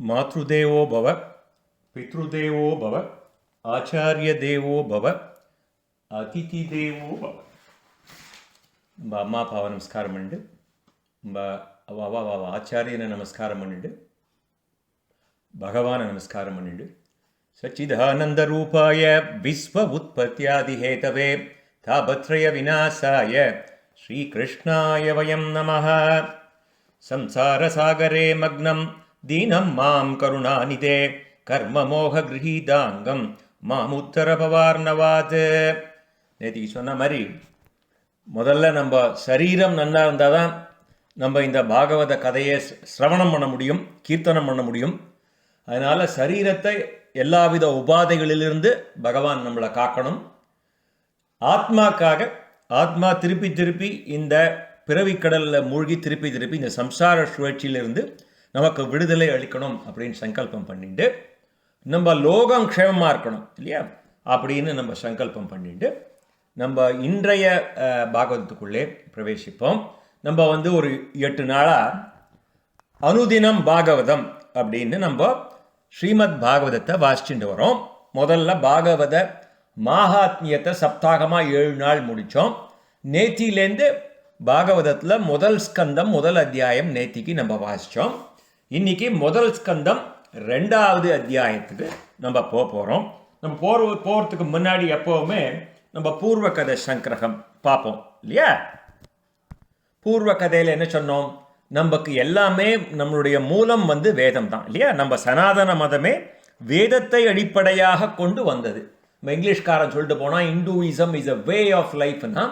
மாத்ருதேவோ பவ, பித்ருதேவோ பவ, ஆச்சாரிய தேவோ பவ, அதிதி தேவோ பவ. நம்ம அம்மா அப்பாவை நமஸ்காரம் பண்ணிட்டு, நம்ம அவ ஆச்சாரியனை நமஸ்காரம் பண்ணிட்டு, பகவானை நமஸ்காரம் பண்ணிட்டு, சச்சிதானந்த ரூபாய விஸ்வ உற்பத்தியாதி ஹேதவே தாபத்ரய விநாசாய ஸ்ரீகிருஷ்ணாய வயம் நமஹ. சம்சாரசாகரே மக்னம் தீனம் மாம் கருணாநிதே கர்மமோக கிரகீதாங்கம் மாமுத்தர பவார்ணவாத். நேற்றுக்கு சொன்ன மாதிரி முதல்ல நம்ம சரீரம் நன்னா இருந்தால் தான் நம்ம இந்த பாகவத கதையை சிரவணம் பண்ண முடியும், கீர்த்தனம் பண்ண முடியும். அதனால் சரீரத்தை எல்லாவித உபாதைகளிலிருந்து பகவான் நம்மளை காக்கணும். ஆத்மாக்காக ஆத்மா திருப்பி திருப்பி இந்த பிறவிக்கடலில் மூழ்கி திருப்பி திருப்பி இந்த சம்சார சுழற்சியிலிருந்து நமக்கு விடுதலை அளிக்கணும் அப்படின்னு சங்கல்பம் பண்ணிட்டு, நம்ம லோகம் க்ஷேமமாக இருக்கணும் இல்லையா அப்படின்னு நம்ம சங்கல்பம் பண்ணிட்டு நம்ம இன்றைய பாகவதத்துக்குள்ளே பிரவேசிப்போம். நம்ம ஒரு 8 நாளாக அனுதினம் பாகவதம் அப்படின்னு நம்ம ஸ்ரீமத் பாகவதத்தை வாசிச்சுட்டு வரோம். முதல்ல பாகவத மாஹாத்மியத்தை சப்தாகமாக 7 நாள் முடித்தோம். நேத்திலேருந்து பாகவதத்தில் முதல் ஸ்கந்தம் முதல் அத்தியாயம் நேத்திக்கு நம்ம வாசித்தோம். இன்னைக்கு முதல் ஸ்கந்தம் 2வது அத்தியாயத்துக்கு நம்ம போகிறோம். நம்ம போகிறதுக்கு முன்னாடி எப்போவுமே நம்ம பூர்வ கதை சங்கிரகம் பார்ப்போம் இல்லையா. பூர்வ கதையில் என்ன சொன்னோம்? நமக்கு எல்லாமே நம்மளுடைய மூலம் வேதம் தான் இல்லையா. நம்ம சனாதன மதமே வேதத்தை அடிப்படையாக கொண்டு வந்தது. நம்ம இங்கிலீஷ்காரன் சொல்லிட்டு போனால் Hinduism is a way of லைஃப்னா,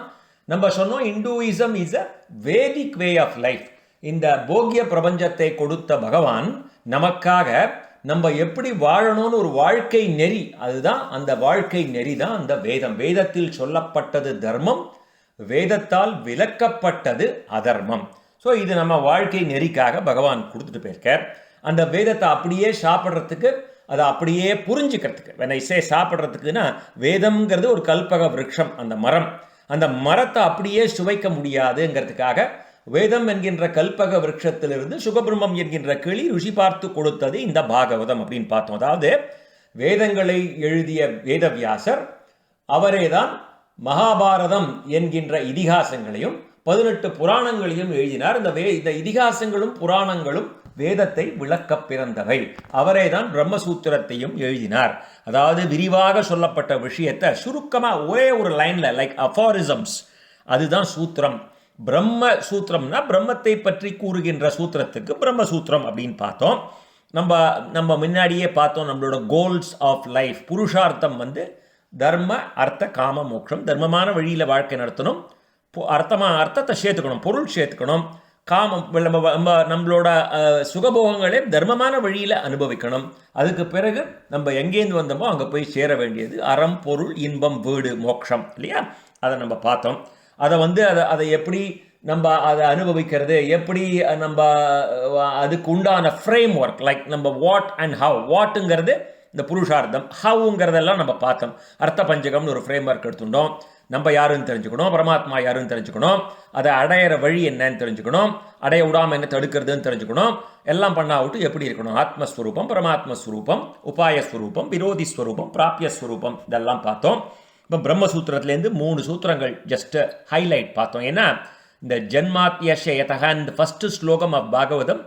நம்ம சொன்னோம் Hinduism is a Vedic way of life. இந்த போகிய பிரபஞ்சத்தை கொடுத்த பகவான் நமக்காக நம்ம எப்படி வாழணும்னு ஒரு வாழ்க்கை நெறி, அதுதான் அந்த வாழ்க்கை நெறி தான் அந்த வேதம். வேதத்தில் சொல்லப்பட்டது தர்மம், வேதத்தால் விலக்கப்பட்டது அதர்மம். ஸோ இது நம்ம வாழ்க்கை நெறிக்காக பகவான் கொடுத்துட்டு போயிருக்கார். அந்த வேதத்தை அப்படியே சாப்பிட்றதுக்கு, அதை அப்படியே புரிஞ்சுக்கிறதுக்கு, வெனைசே சாப்பிட்றதுக்குன்னா வேதம்ங்கிறது ஒரு கல்பக விருட்சம், அந்த மரம். அந்த மரத்தை அப்படியே சுவைக்க முடியாதுங்கிறதுக்காக வேதம் என்கின்ற கல்பக விருட்சத்திலிருந்து சுகபிரம்மம் என்கின்ற கிளி ருசி பார்த்து கொடுத்தது இந்த பாகவதம் அப்படின்னு பார்த்தோம். அதாவது வேதங்களை எழுதிய வேதவியாசர் அவரேதான் மகாபாரதம் என்கின்ற இதிகாசங்களையும் 18 புராணங்களையும் எழுதினார். இந்த இதிகாசங்களும் புராணங்களும் வேதத்தை விளக்க பிறந்தவை. அவரேதான் பிரம்மசூத்திரத்தையும் எழுதினார். அதாவது விரிவாக சொல்லப்பட்ட விஷயத்தை சுருக்கமாக ஒரே ஒரு லைன்ல, லைக் அஃபாரிசம்ஸ், அதுதான் சூத்திரம். பிரம்ம சூத்திரம்னா பிரம்மத்தை பற்றி கூறுகின்ற சூத்திரத்துக்கு பிரம்மசூத்திரம் அப்படின்னு பார்த்தோம். நம்ம முன்னாடியே பார்த்தோம் நம்மளோட கோல்ஸ் ஆஃப் லைஃப். புருஷார்த்தம் தர்ம அர்த்த காம மோட்சம். தர்மமான வழியில் வாழ்க்கை நடத்தணும், அர்த்தத்தை சேர்த்துக்கணும், பொருள் சேர்த்துக்கணும். காமம் நம்மளோட சுகபோகங்களே தர்மமான வழியில் அனுபவிக்கணும். அதுக்கு பிறகு நம்ம எங்கேருந்து வந்தோமோ அங்கே போய் சேர வேண்டியது அறம், பொருள், இன்பம், வீடு, மோட்சம் இல்லையா. அதை நம்ம பார்த்தோம். அதை எப்படி நம்ம அதை அனுபவிக்கிறது, எப்படி நம்ம அதுக்கு உண்டான ஃப்ரேம் ஒர்க், லைக் நம்ம வாட் அண்ட் ஹவ். வாட்டுங்கிறது இந்த புருஷார்த்தம், ஹவுங்கிறதெல்லாம் நம்ம பார்த்தோம். அர்த்த பஞ்சகம்னு ஒரு ஃப்ரேம் ஒர்க் எடுத்துட்டோம். நம்ம யாருன்னு தெரிஞ்சுக்கணும், பரமாத்மா யாருன்னு தெரிஞ்சுக்கணும், அதை அடையிற வழி என்னன்னு தெரிஞ்சுக்கணும், அடைய விடாமல் என்ன தடுக்கிறதுன்னு தெரிஞ்சுக்கணும். எல்லாம் பண்ணாவிட்டு எப்படி இருக்கணும், ஆத்மஸ்வரூபம், பரமாத்மஸ்வரூபம், உபாயஸ்வரூபம், விரோதி ஸ்வரூபம், பிராபியஸ்வரூபம், இதெல்லாம் பார்த்தோம். இப்போ பிரம்மசூத்திரத்துலேருந்து 3 சூத்திரங்கள் ஜஸ்ட் ஹைலைட் பார்த்தோம். ஏன்னா இந்த ஜன்மாத்யஷயதகன் ஃபர்ஸ்ட் ஸ்லோகம் of Bhagavatam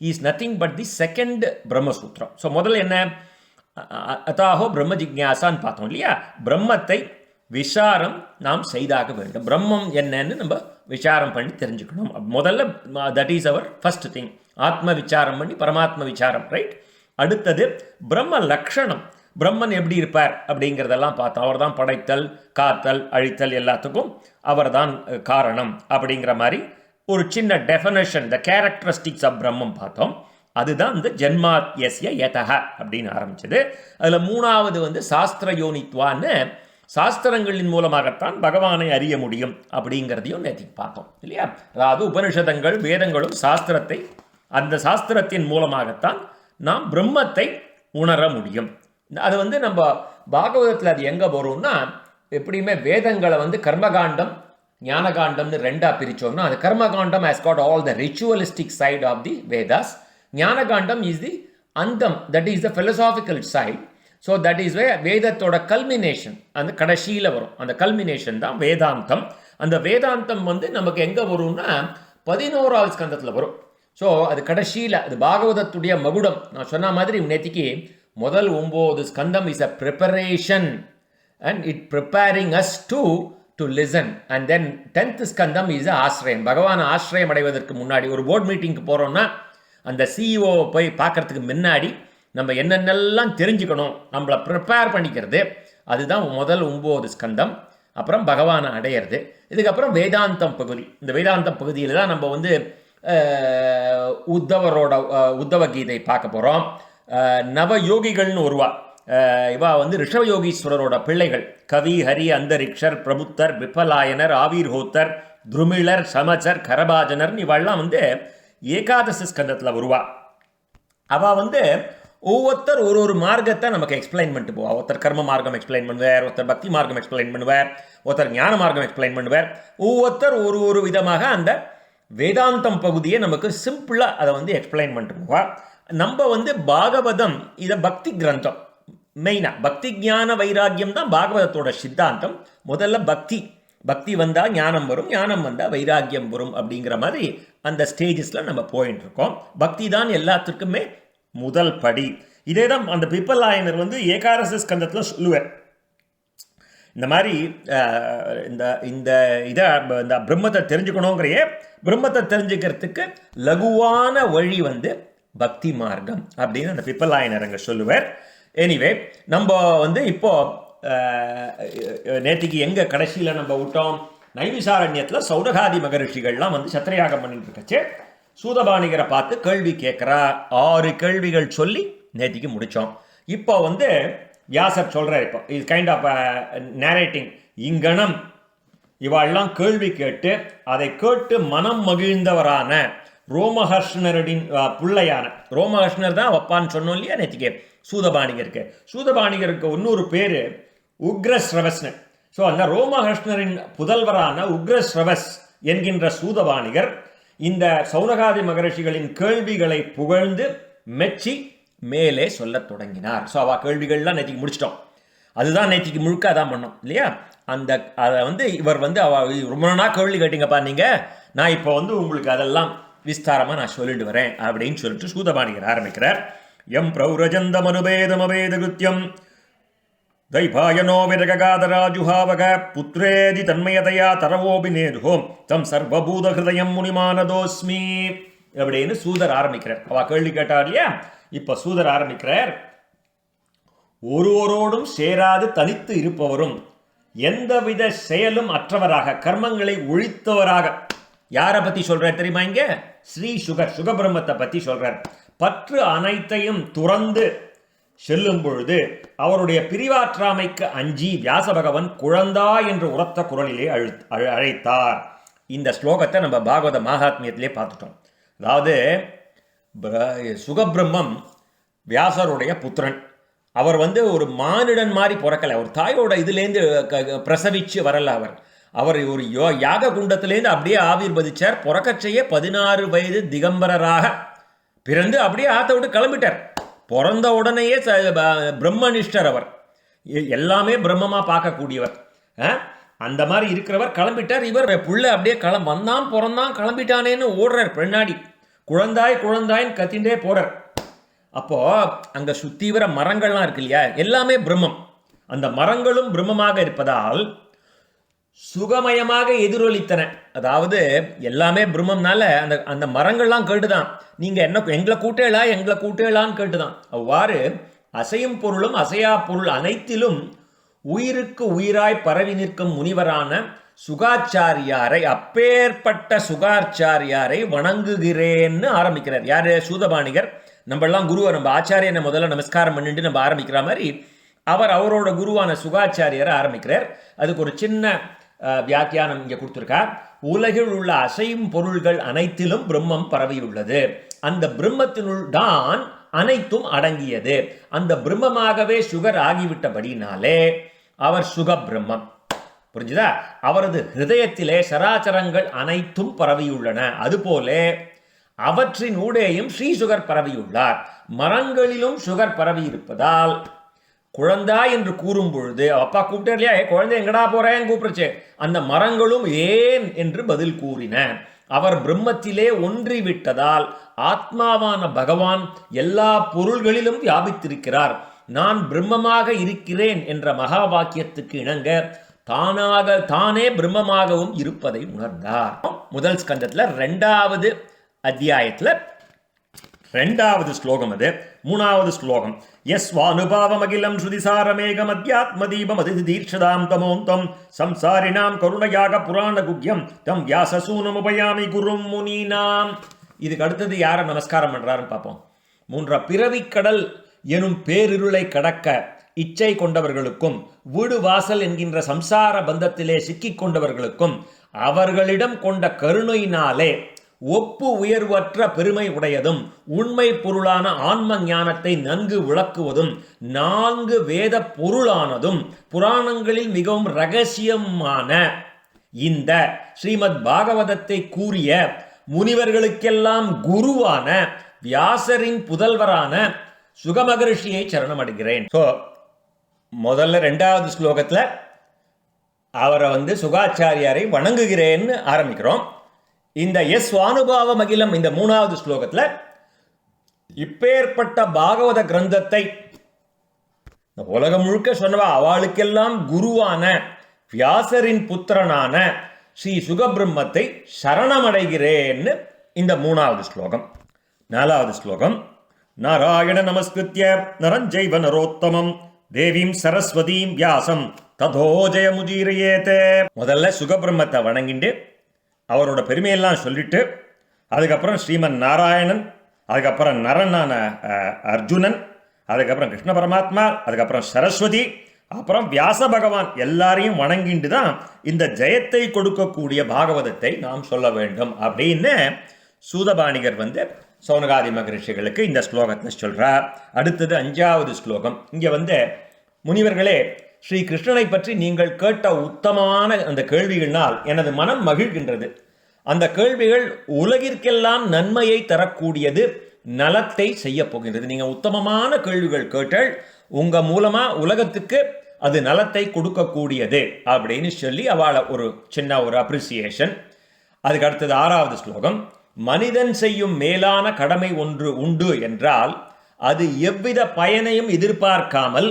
is nothing but the second Brahmasutra. So முதல்ல என்ன, அதாஹோ பிரம்ம ஜிக்ஞாசான்னு பார்த்தோம் இல்லையா. பிரம்மத்தை விசாரம் நாம் செய்தாக வேண்டும். பிரம்மம் என்னன்னு நம்ம விசாரம் பண்ணி தெரிஞ்சுக்கணும். முதல்ல that is our first thing. ஆத்ம விசாரம் பண்ணி பரமாத்ம விசாரம், ரைட். அடுத்தது பிரம்ம லக்ஷணம், பிரம்மன் எப்படி இருப்பார் அப்படிங்கிறதெல்லாம் பார்த்தோம். அவர் தான் படைத்தல், காத்தல், அழித்தல் எல்லாத்துக்கும் அவர் தான் காரணம் அப்படிங்கிற மாதிரி ஒரு சின்ன டெஃபனேஷன், த கேரக்டரிஸ்டிக்ஸ் ஆஃப் பிரம்மம் பார்த்தோம். அதுதான் இந்த ஜென்மாத்யஸ்ய யதஹ அப்படின்னு ஆரம்பிச்சது. அதில் 3வது சாஸ்திர யோனித்வான்னு, சாஸ்திரங்களின் மூலமாகத்தான் பகவானை அறிய முடியும் அப்படிங்கிறதையும் நேற்று பார்த்தோம் இல்லையா. அதாவது உபனிஷதங்கள் வேதங்களும் சாஸ்திரத்தை, அந்த சாஸ்திரத்தின் மூலமாகத்தான் நாம் பிரம்மத்தை உணர முடியும். அது நம்ம பாகவதத்தில் அது எங்கே வரும்னா, எப்படியுமே வேதங்களை கர்மகாண்டம் ஞானகாண்டம்னு 2ஆக பிரித்தோம்னா, அது கர்மகாண்டம் has got all the ritualistic side of the Vedas. ஞானகாண்டம் இஸ் தி அந்தம், that is the philosophical side. So that is வேதத்தோட கல்மினேஷன், அந்த கடைசியில் வரும் அந்த கல்மினேஷன் தான் வேதாந்தம். அந்த வேதாந்தம் வந்து நமக்கு எங்கே வரும்னா 11வது ஸ்கந்தத்தில் வரும். ஸோ அது கடைசியில், அது பாகவதத்துடைய மகுடம். நான் சொன்ன மாதிரி நேத்திக்கு முதல் 9 ஸ்கந்தம் is a preparation and it preparing us to listen. And then 10th ஸ்கந்தம் இஸ் ஆசிரியம். பகவான் ஆசிரியம் அடைவதற்கு முன்னாடி ஒரு போர்ட் மீட்டிங்க்கு போகிறோம்னா அந்த சிஇஓ போய் பார்க்கறதுக்கு முன்னாடி நம்ம என்னென்னலாம் தெரிஞ்சுக்கணும், நம்மளை ப்ரிப்பேர் பண்ணிக்கிறது, அதுதான் முதல் 9 ஸ்கந்தம். அப்புறம் பகவானை அடையிறது. இதுக்கப்புறம் வேதாந்தம் பகுதி. இந்த வேதாந்தம் பகுதியில் தான் நம்ம வந்து உத்தவ கீதை பார்க்க போகிறோம். நவயோகிகள்னு ஒருவா, இவா வந்து ரிஷவயோகீஸ்வரரோட பிள்ளைகள். கவி, ஹரி, அந்தரிக்ஷர், பிரபுத்தர், விபலாயனர், ஆவீர்ஹோத்தர், துருமிழர், சமச்சர், கரபாஜனர், இவெல்லாம் வந்து ஏகாதச ஸ்கந்தத்தில் வருவா. அவள் வந்து ஒவ்வொருத்தர் ஒரு மார்க்கத்தை நமக்கு எக்ஸ்பிளைன் பண்ணிட்டு போவா. ஒருத்தர் கர்ம மார்க்கம் எக்ஸ்பிளைன் பண்ணுவார், ஒருத்தர் பக்தி மார்க்கம் எக்ஸ்பிளைன் பண்ணுவார், ஒருத்தர் ஞான மார்க்கம் எக்ஸ்பிளைன் பண்ணுவார். ஒவ்வொருத்தர் ஒரு விதமாக அந்த வேதாந்தம் பகுதியை நமக்கு சிம்பிளாக அதை வந்து எக்ஸ்பிளைன் பண்ணிட்டு போவா. நம்ம வந்து பாகவதம் இதை பக்தி கிரந்தம். மெயினாக பக்தி ஞான வைராக்கியம் தான் பாகவதத்தோட சித்தாந்தம். முதல்ல பக்தி வந்தால் ஞானம் வரும், ஞானம் வந்தால் வைராக்கியம் வரும் அப்படிங்கிற மாதிரி அந்த ஸ்டேஜஸில் நம்ம போயிட்டு இருக்கோம். பக்தி தான் எல்லாத்துக்குமே முதல் படி. இதே தான் அந்த பிப்பலாயனர் வந்து ஏகாதச ஸ்கந்தத்தில் சொல்லுவார். இந்த மாதிரி இந்த பிரம்மத்தை தெரிஞ்சுக்கணுங்கிறையே, பிரம்மத்தை தெரிஞ்சுக்கிறதுக்கு லகுவான வழி வந்து பக்தி மார்க்கம் அப்படின்னு அந்த பிப்பலாயனர் அங்கே சொல்லுவார். எனிவே நம்ம வந்து இப்போ நேற்றுக்கு எங்கே கடைசியில் நம்ம விட்டோம், நைவிசாரண்யத்தில் சௌனகாதி மகரிஷிகள்லாம் வந்து சத்திரயாகம் பண்ணிட்டு இருக்கச்சு சூதபாணிகரை பார்த்து கேள்வி கேட்குறா. 6 கேள்விகள் சொல்லி நேற்றுக்கு முடித்தோம். இப்போ வந்து வியாசர் சொல்கிறார், இப்போ இது கைண்ட் ஆஃப் நேரேட்டிங். இங்கனம் இவாள்லாம் கேள்வி கேட்டு அதை கேட்டு மனம் மகிழ்ந்தவரான ரோமஹர்ஷ்ணரின் பிள்ளையான, ரோமஹர்ஷ்ணர் தான் வப்பான்னு சொன்னோம் இல்லையா நேற்றுக்கு சூதபாணிகருக்கு. சூதபாணிகருக்கு இன்னொரு பேர் உக்ரஸ்ரவஸ்னு. ஸோ அந்த ரோமஹர்ஷ்ணரின் புதல்வரான உக்ரஸ்ரவஸ் என்கின்ற சூதபாணிகர் இந்த சௌனகாதி மகரிஷிகளின் கேள்விகளை புகழ்ந்து மெச்சி மேலே சொல்ல தொடங்கினார். ஸோ அவள் கேள்விகள்லாம் நேற்றுக்கு முடிச்சிட்டோம். அதுதான் நேற்றுக்கு முழுக்க அதான் பண்ணோம் இல்லையா. அதை வந்து இவர் வந்து ரொம்ப நாளாக கேள்வி கேட்டீங்கப்பா நீங்கள், நான் இப்போ வந்து உங்களுக்கு அதெல்லாம் விஸ்தாரமாக நான் சொல்லிட்டு வரேன் அப்படின்னு சொல்லிட்டு சூதபாணிகர் ஆரம்பிக்கிறார். எம் பிரௌரஜந்தம் அனுபேதமபேத கிருத்தியம் தைபாயனோ விரகாதராஜுஹாவக புத்ரேதி தன்மயதையா தரவோபி நேதுஹோம் தம் சர்வபூத ஹிருதயம் முனிமானதோஸ்மி அப்படின்னு சூதர் ஆரம்பிக்கிறார். அவ கேள்வி கேட்டார் இல்லையா. இப்போ சூதர் ஆரம்பிக்கிறார். ஒருவரோடும் சேராது தனித்து இருப்பவரும் எந்தவித செயலும் அற்றவராக, கர்மங்களை ஒழித்தவராக. யாரை பற்றி சொல்றார் தெரியுமா? இங்க ஸ்ரீ சுகபிரம்மத்தை பற்றி சொல்றார். பற்று அனைத்தையும் துறந்து செல்லும் பொழுது அவருடைய பிரிவாற்றாமைக்கு அஞ்சி வியாச பகவன் குழந்தா என்று உரத்த குரலிலே அழைத்தார். இந்த ஸ்லோகத்தை நம்ம பாகவத மகாத்மியத்திலே பார்த்துட்டோம். அதாவது சுகபிரம்மம் வியாசருடைய புத்திரன். அவர் வந்து ஒரு மானிடன் மாதிரி பிறக்கலை, ஒரு தாயோட இதுலேருந்து பிரசவிச்சு வரல. அவர் ஒரு யாக குண்டத்திலேருந்து அப்படியே ஆவிர்வதிச்சார். பிறக்கச்சையே 16 வயது திகம்பரராக பிறந்து அப்படியே ஆத்த விட்டு கிளம்பிட்டார். பிறந்த உடனேயே பிரம்மனிஷ்டர். அவர் எல்லாமே பிரம்மமாக பார்க்கக்கூடியவர். அந்த மாதிரி இருக்கிறவர் கிளம்பிட்டார். இவர் புள்ள அப்படியே வந்தான் பிறந்தான் கிளம்பிட்டானேன்னு ஓடுறார். பின்னாடி குழந்தாய் குழந்தாயின்னு கத்தின்றே போறார். அப்போ அங்கே சுற்றி வர மரங்கள்லாம் இருக்கு இல்லையா, எல்லாமே பிரம்மம். அந்த மரங்களும் பிரம்மமாக இருப்பதால் சுகமயமாக எதிரொலித்தன. அதாவது எல்லாமே பிரம்மம்னால அந்த அந்த மரங்கள்லாம் கேட்டுதான், நீங்கள் என்ன எங்களை கூட்டேளான்னு கேட்டுதான். அவ்வாறு அசையும் பொருளும் அசையா பொருள் அனைத்திலும் உயிருக்கு உயிராய் பரவி நிற்கும் முனிவரான சுகாச்சாரியாரை, அப்பேற்பட்ட சுகாச்சாரியாரை வணங்குகிறேன்னு ஆரம்பிக்கிறார். யாரு? சூதபாணிகர். நம்மளாம் குருவை, நம்ம ஆச்சாரியனை முதல்ல நமஸ்காரம் பண்ணிட்டு நம்ம ஆரம்பிக்கிற மாதிரி அவரோட குருவான சுகாச்சாரியரை ஆரம்பிக்கிறார். அதுக்கு ஒரு சின்ன வியாக்கியானம் இங்கே கொடுத்துருக்கார். உலகில் உள்ள அசையும் பொருள்கள் அனைத்திலும் பிரம்மம் பரவியுள்ளது. அந்த பிரம்மத்தினுள் தான் அனைத்தும் அடங்கியது. அந்த பிரம்மமாகவே சுகர் ஆகிவிட்டபடினாலே அவர் சுக பிரம்மம். புரிஞ்சுதா? அவரது ஹிருதயத்திலே சராச்சரங்கள் அனைத்தும் பரவியுள்ளன. அதுபோல அவற்றின் ஊடேயும் ஸ்ரீசுகர் பரவியுள்ளார். மரங்களிலும் சுகர் பரவி இருப்பதால் குழந்தாய் என்று கூறும் பொழுது அப்பா கூப்பிட்டே இல்லையா, குழந்தை எங்கடா போறேன்னு கூப்பிடுச்சு, அந்த மரங்களும் ஏன் என்று பதில் கூறின. அவர் பிரம்மத்திலே ஒன்றிவிட்டதால் ஆத்மாவான பகவான் எல்லா பொருள்களிலும் வியாபித்திருக்கிறார். நான் பிரம்மமாக இருக்கிறேன் என்ற மகா வாக்கியத்துக்கு இணங்க தானே பிரம்மமாகவும் இருப்பதை உணர்ந்தார். முதல் ஸ்கந்தத்தில் 2வது அத்தியாயத்தில் 2வது ஸ்லோகம், அது 3வது ஸ்லோகம். யஸ்வானுபாவமகிலம் ஸ்ருதிசாரமேகம் அத்யாத்மதீபம் அதிதீர்ஷதாம் தமோந்தம் சம்சாரிணாம் கருணையாக புராண குக்யம் தம் வியாசசூனமுபயாமி குரும் முனீனாம். இதுக்கு அடுத்தது யாரை நமஸ்காரம் பண்றாருன்னு பார்ப்போம். 3 பிறவிக்கடல் எனும் பேரிருளை கடக்க இச்சை கொண்டவர்களுக்கும் வீடு வாசல் என்கின்ற சம்சார பந்தத்திலே சிக்கிக் கொண்டவர்களுக்கும் அவர்களிடம் கொண்ட கருணையினாலே ஒப்பு உயர்வற்ற பெருமை உடையதும் உண்மை பொருளான ஆன்ம ஞானத்தை நன்கு விளக்குவதும் 4 வேத பொருளானதும் புராணங்களில் மிகவும் இரகசியமான இந்த ஸ்ரீமத் பாகவதத்தை கூறிய முனிவர்களுக்கெல்லாம் குருவான வியாசரின் புதல்வரான சுகமகரிஷியை சரணம் அடைகிறேன். முதல்ல 2வது ஸ்லோகத்தில் அவரை சுகாச்சாரியாரை வணங்குகிறேன்னு ஆரம்பிக்கிறோம். இந்த ஸ்வானுபாவம் அகிலம் இந்த 3வது ஸ்லோகத்தில் இப்பேற்பட்ட பாகவத கிரந்தத்தை உலகம் முழுக்க சொன்னவா அவளுக்கெல்லாம் குருவான வியாசரின் புத்திரனான ஸ்ரீ சுகபிரம்மத்தை சரணமடைகிறேன்னு இந்த 3வது ஸ்லோகம். 4வது ஸ்லோகம். நாராயண நமஸ்கிருத்ய நரஞ்சைவ நரோத்தமம் தேவீம் சரஸ்வதீம் வியாசம் ததோ ஜெயமுஜீரயேதே. முதல்ல சுகபிரம்மத்தை வணங்கிட்டு அவரோட பெருமையெல்லாம் சொல்லிட்டு அதுக்கப்புறம் ஸ்ரீமன் நாராயணன், அதுக்கப்புறம் நரனான அர்ஜுனன், அதுக்கப்புறம் கிருஷ்ண பரமாத்மா, அதுக்கப்புறம் சரஸ்வதி, அப்புறம் வியாச பகவான் எல்லாரையும் வணங்கிட்டு தான் இந்த ஜெயத்தை கொடுக்கக்கூடிய பாகவதத்தை நாம் சொல்ல வேண்டும் அப்படின்னு சூதபாணிகர் சௌனகாதி மகரிஷிகளுக்கு இந்த ஸ்லோகத்தை சொல்றார். அடுத்தது 5வது ஸ்லோகம். இங்கே முனிவர்களே, ஸ்ரீ கிருஷ்ணனை பற்றி நீங்கள் கேட்ட உத்தமமான அந்த கேள்விகளினால் எனது மனம் மகிழ்கின்றது. அந்த கேள்விகள் உலகிற்கெல்லாம் நன்மையை தரக்கூடியது, நலத்தை செய்ய போகின்றது. நீங்கள் உத்தமமான கேள்விகள் கேட்டால் உங்க மூலமா உலகத்துக்கு அது நலத்தை கொடுக்கக்கூடியது அப்படின்னு சொல்லி அவளை ஒரு சின்ன ஒரு அப்ரிசியேஷன். அதுக்கு அடுத்தது 6வது ஸ்லோகம். மனிதன் செய்யும் மேலான கடமை ஒன்று உண்டு என்றால் அது எவ்வித பயனையும் எதிர்பார்க்காமல்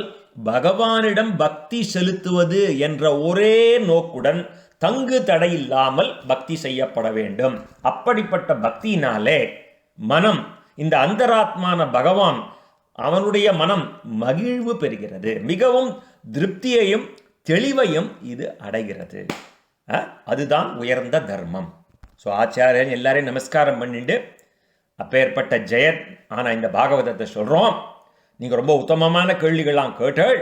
பகவானிடம் பக்தி செலுத்துவது என்ற ஒரே நோக்குடன் தங்கு தடையில்லாமல் பக்தி செய்யப்பட வேண்டும். அப்படிப்பட்ட பக்தியினாலே மனம், இந்த அந்தராத்மான பகவான், அவனுடைய மனம் மகிழ்வு பெறுகிறது, மிகவும் திருப்தியையும் தெளிவையும் இது அடைகிறது. அதுதான் உயர்ந்த தர்மம். ஸோ ஆச்சாரியன் எல்லாரையும் நமஸ்காரம் பண்ணிட்டு அப்பேற்பட்ட ஜெயன் ஆனால் இந்த பாகவதத்தை சொல்கிறோம். நீங்கள் ரொம்ப உத்தமமான கேள்விகள்லாம் கேட்டால்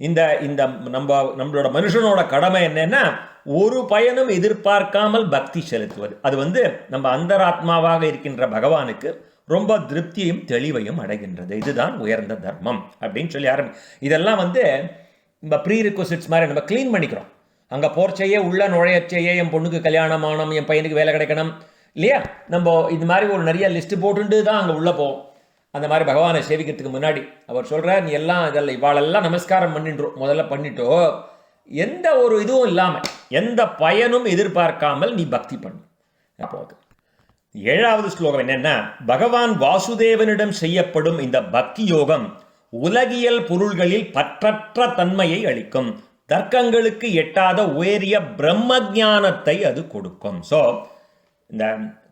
இந்த இந்த நம்மளோட மனுஷனோட கடமை என்னன்னா ஒரு பயனும் எதிர்பார்க்காமல் பக்தி செலுத்துவது. அது நம்ம அந்தராத்மாவாக இருக்கின்ற பகவானுக்கு ரொம்ப திருப்தியையும் தெளிவையும் அடைகின்றது. இதுதான் உயர்ந்த தர்மம் அப்படின்னு சொல்லி இதெல்லாம் நம்ம ப்ரீ ரிக்வசிட்ஸ் மாதிரி நம்ம க்ளீன் பண்ணிக்கிறோம். அங்கே போர்ச்சையே உள்ள நுழையச்சையே என் பொண்ணுக்கு கல்யாணம் ஆகணும், என் பையனுக்கு வேலை கிடைக்கணும் இல்லையா, நம்ம இது மாதிரி ஒரு நிறைய லிஸ்ட்டு போட்டுட்டு தான் அங்கே உள்ளே போவோம். அந்த மாதிரி பகவானை சேவிக்கிறதுக்கு முன்னாடி அவர் சொல்கிறார், நீ எல்லாம் இதெல்லாம் இவாளெல்லாம் நமஸ்காரம் பண்ணின்றோம், முதல்ல பண்ணிட்டோ எந்த ஒரு இதுவும் இல்லாமல் எந்த பயனும் எதிர்பார்க்காமல் நீ பக்தி பண்ணு. அப்போது 7வது ஸ்லோகம் என்னன்னா, பகவான் வாசுதேவனிடம் செய்யப்படும் இந்த பக்தி யோகம் உலகியல் பொருள்களில் பற்றற்ற தன்மையை அளிக்கும், தர்க்கங்களுக்கு எட்டாத உயரிய பிரம்ம ஞானத்தை அது கொடுக்கும். ஸோ இந்த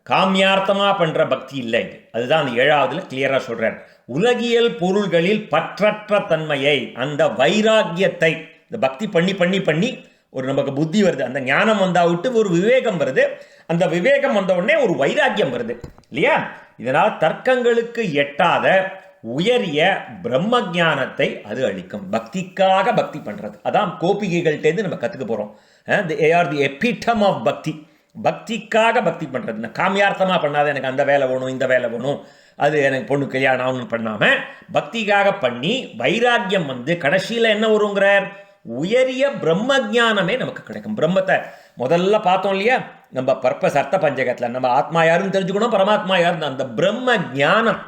காமியார்த்தமா பண்ற பக்தி இல்லை, அதுதான் அந்த 7வதுல கிளியரா சொல்றார். உலகியல் பொருள்களில் பற்றற்ற தன்மையை, அந்த வைராக்கியத்தை, இந்த பக்தி பண்ணி பண்ணி பண்ணி ஒரு நமக்கு புத்தி வருது, அந்த ஞானம் வந்தா விட்டு ஒரு விவேகம் வருது, அந்த விவேகம் வந்த உடனே ஒரு வைராக்கியம் வருது இல்லையா. இதனால் தர்க்கங்களுக்கு எட்டாத உயரிய பிரம்ம ஞானத்தை அது அளிக்கும். பக்திக்காக பக்தி பண்றது, அதான் கோபிகைகள்டேருந்து நம்ம கற்றுக்க போறோம். they are the epitome of பக்தி. பக்திக்காக பக்தி பண்றது, நான் காமியார்த்தமா பண்ணாத எனக்கு அந்த வேலை வேணும் இந்த வேலை வேணும், அது எனக்கு பொண்ணு கல்யாணம் ஆகணும்னு பண்ணாம பக்திக்காக பண்ணி வைராக்கியம் கடைசியில் என்ன வருங்கிறார், உயரிய பிரம்ம ஞானமே நமக்கு கிடைக்கும். பிரம்மத்தை முதல்ல பார்த்தோம் இல்லையா, நம்ம பர்பஸ் அர்த்த பஞ்சகத்தில் நம்ம ஆத்மா யாருன்னு தெரிஞ்சுக்கணும், பரமாத்மா யாருன்னு. அந்த பிரம்ம ஞானம்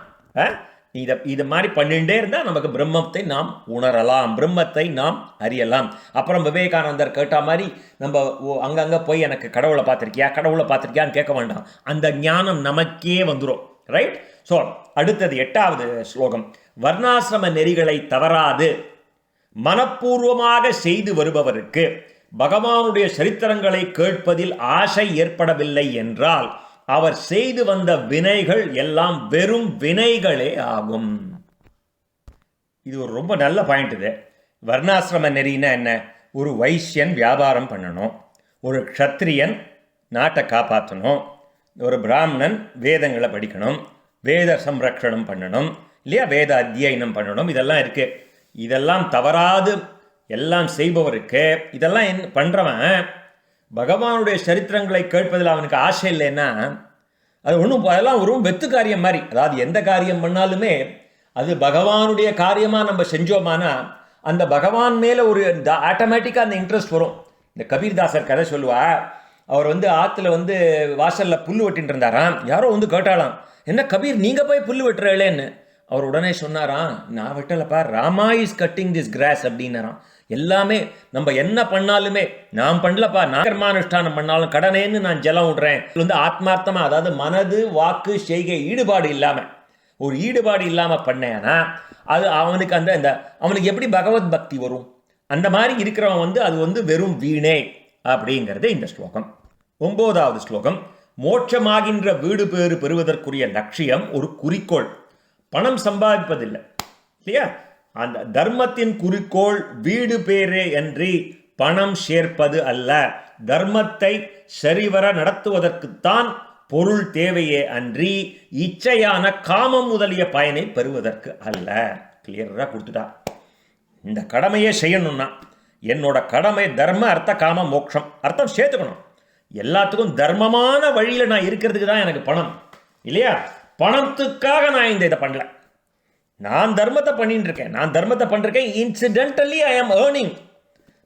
இது மாதிரி பண்ணிகிட்டே இருந்தால் நமக்கு பிரம்மத்தை நாம் உணரலாம், பிரம்மத்தை நாம் அறியலாம். அப்புறம் விவேகானந்தர் கேட்ட மாதிரி நம்ம அங்கங்கே போய் எனக்கு கடவுளை பார்த்துருக்கியான்னு கேட்க வேண்டாம். அந்த ஞானம் நமக்கே வந்துடும். ரைட்? ஸோ அடுத்தது 8வது ஸ்லோகம். வர்ணாசிரம நெறிகளை தவறாது மனப்பூர்வமாக செய்து வருபவருக்கு பகவானுடைய சரித்திரங்களை கேட்பதில் ஆசை ஏற்படவில்லை என்றால் அவர் செய்து வந்த வினைகள் எல்லாம் வெறும் வினைகளே ஆகும். இது ஒரு ரொம்ப நல்ல பாயிண்ட். இது வர்ணாசிரம நெறினா என்ன? ஒரு வைசியன் வியாபாரம் பண்ணணும், ஒரு க்ஷத்ரியன் நாட்டை காப்பாற்றணும், ஒரு பிராமணன் வேதங்களை படிக்கணும், வேத சம்ரக்ஷணம் பண்ணணும் இல்லையா, வேத அத்தியனம் பண்ணணும். இதெல்லாம் இருக்குது. இதெல்லாம் தவறாது எல்லாம் செய்பவருக்கு இதெல்லாம் என்ன பண்ணுறவன் பகவானுடைய சரித்திரங்களை கேட்பதில் அவனுக்கு ஆசை இல்லைன்னா அது அதெல்லாம் ஒரு வெத்து காரியம் மாதிரி. அதாவது எந்த காரியம் பண்ணாலுமே அது பகவானுடைய காரியமாக நம்ம செஞ்சோமானா அந்த பகவான் மேலே ஒரு ஆட்டோமேட்டிக்காக அந்த இன்ட்ரெஸ்ட் வரும். இந்த கபீர்தாசர் கதை சொல்லுவா. அவர் ஆற்றுல வாசலில் புல் வெட்டின்னு இருந்தாராம். யாரோ கேட்டாலாம், என்ன கபீர் நீங்கள் போய் புல் வெட்டுறேன்னு. அவர் உடனே சொன்னாராம், நான் வெட்டலப்பா, Rama is cutting this grass அப்படின்னாராம். எல்லாமே நம்ம என்ன பண்ணாலுமே நான் பண்ணலப்பா, நான் கர்மானுஷ்டானம் பண்ணாலும் கடனேன்னு நான் ஜலம் விடுறேன். ஆத்மார்த்தமாக, அதாவது மனது வாக்கு செய்கை ஈடுபாடு இல்லாமல், ஒரு ஈடுபாடு இல்லாமல் பண்ணேன்னா அது அவனுக்கு அவனுக்கு எப்படி பகவத் பக்தி வரும்? அந்த மாதிரி இருக்கிறவன் அது வெறும் வீணே அப்படிங்கிறது இந்த ஸ்லோகம். 9வது ஸ்லோகம். மோட்சமாகின்ற வீடு பேறு பெறுவதற்குரிய லட்சியம் ஒரு குறிக்கோள், பணம் சம்பாதிப்பதில்லை இல்லையா. அந்த தர்மத்தின் குறிக்கோள் வீடு பேரே அன்றி பணம் சேர்ப்பது அல்ல. தர்மத்தை சரிவர நடத்துவதற்குத்தான் பொருள் தேவையே அன்றி இச்சையான காமம் முதலிய பயனை பெறுவதற்கு அல்ல. கிளியராக கொடுத்துட்டா. இந்த கடமையை செய்யணும்னா என்னோட கடமை தர்ம அர்த்த காம மோட்சம், அர்த்தம் சேர்த்துக்கணும். எல்லாத்துக்கும் தர்மமான வழியில் நான் இருக்கிறதுக்கு தான் எனக்கு பணம் இல்லையா. பணத்துக்காக நான் இதை பண்ணல, நான் தர்மத்தை பண்ணிட்டு இருக்கேன். நான் தர்மத்தை பண்ணிருக்கேன் இன்சிடென்டலி ஐ ஆம் earning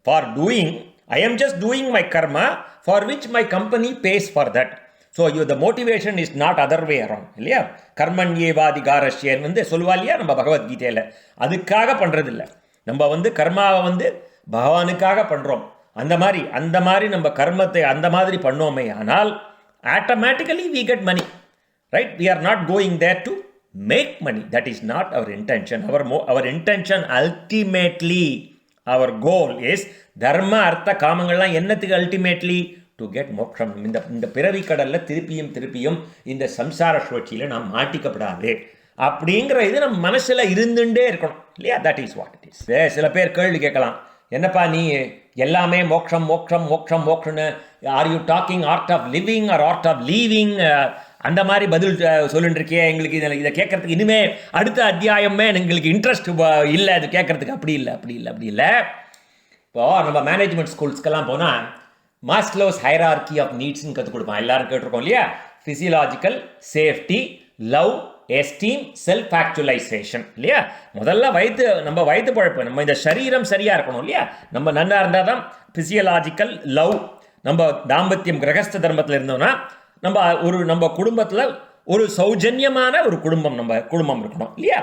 for doing. I am just doing my karma for which my company pays for that. So the motivation is not other way around இல்லையா. கர்மண்யேவாதிகாரஷ்யன் சொல்லுவா இல்லையா நம்ம பகவத்கீதையில். அதுக்காக பண்ணுறது இல்லை. நம்ம கர்மாவை பகவானுக்காக பண்ணுறோம். அந்த மாதிரி நம்ம கர்மத்தை அந்த மாதிரி பண்ணோமே ஆனால் automatically we get money. Right? We are not going there to make money. That is not our intention. Our intention ultimately, our goal is dharma artha காமங்கள்லாம் என்னத்துக்கு ultimately to get மோட்சம். இந்த பிறவி கடலில் திருப்பியும் இந்த சம்சார சுழற்சியில் நாம் மாட்டிக்கப்படாது அப்படிங்கிற இது நம்ம மனசில் இருந்துட்டே இருக்கணும் இல்லையா. That is what it is. சில பேர் கேள்வி கேட்கலாம், என்னப்பா நீ எல்லாமே மோட்சம் மோட்சம் மோட்சம் மோட்சம்னு, are you talking art of living or art of leaving, அந்த மாதிரி பதில் சொல்லிட்டு இருக்கே. எங்களுக்கு இதை கேட்கறதுக்கு இனிமே அடுத்த அத்தியாயமே எங்களுக்கு இன்ட்ரெஸ்ட் இல்லை அது கேட்கறதுக்கு. அப்படி இல்லை. இப்போ நம்ம மேனேஜ்மெண்ட் ஸ்கூல்ஸ்க்கெல்லாம் போனால் மாஸ்லோஸ் ஹைரார்கி ஆஃப் நீட்ஸ்ன்னு கற்றுக் கொடுப்பான். எல்லாரும் கேட்டிருக்கோம் இல்லையா. Physiological, safety, love, esteem, self actualisation இல்லையா. முதல்ல நம்ம வயிற்று பழப்பு, நம்ம இந்த சரீரம் சரியாக இருக்கணும் இல்லையா. நம்ம நல்லா இருந்தால் தான் ஃபிசியலாஜிக்கல், லவ், நம்ம தாம்பத்தியம் கிரகஸ்த தர்மத்தில் இருந்தோம்னா நம்ம குடும்பத்தில் ஒரு சௌஜன்யமான ஒரு குடும்பம் இருக்கணும் இல்லையா.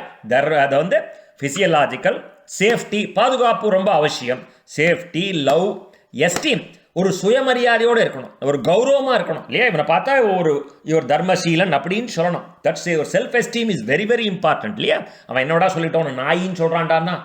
அதை ஃபிசியலாஜிக்கல், சேஃப்டி, பாதுகாப்பு ரொம்ப அவசியம். சேஃப்டி, லவ், எஸ்டீம், ஒரு சுயமரியாதையோடு இருக்கணும், ஒரு கௌரவமாக இருக்கணும் இல்லையா. இவனை பார்த்தா இவர் தர்மசீலன் அப்படின்னு சொல்லணும். தட்ஸ் ஒரு self esteem is very very important இல்லையா. அவன் என்னோட சொல்லிட்டோம் நாயின்னு சொல்கிறான்டான்னா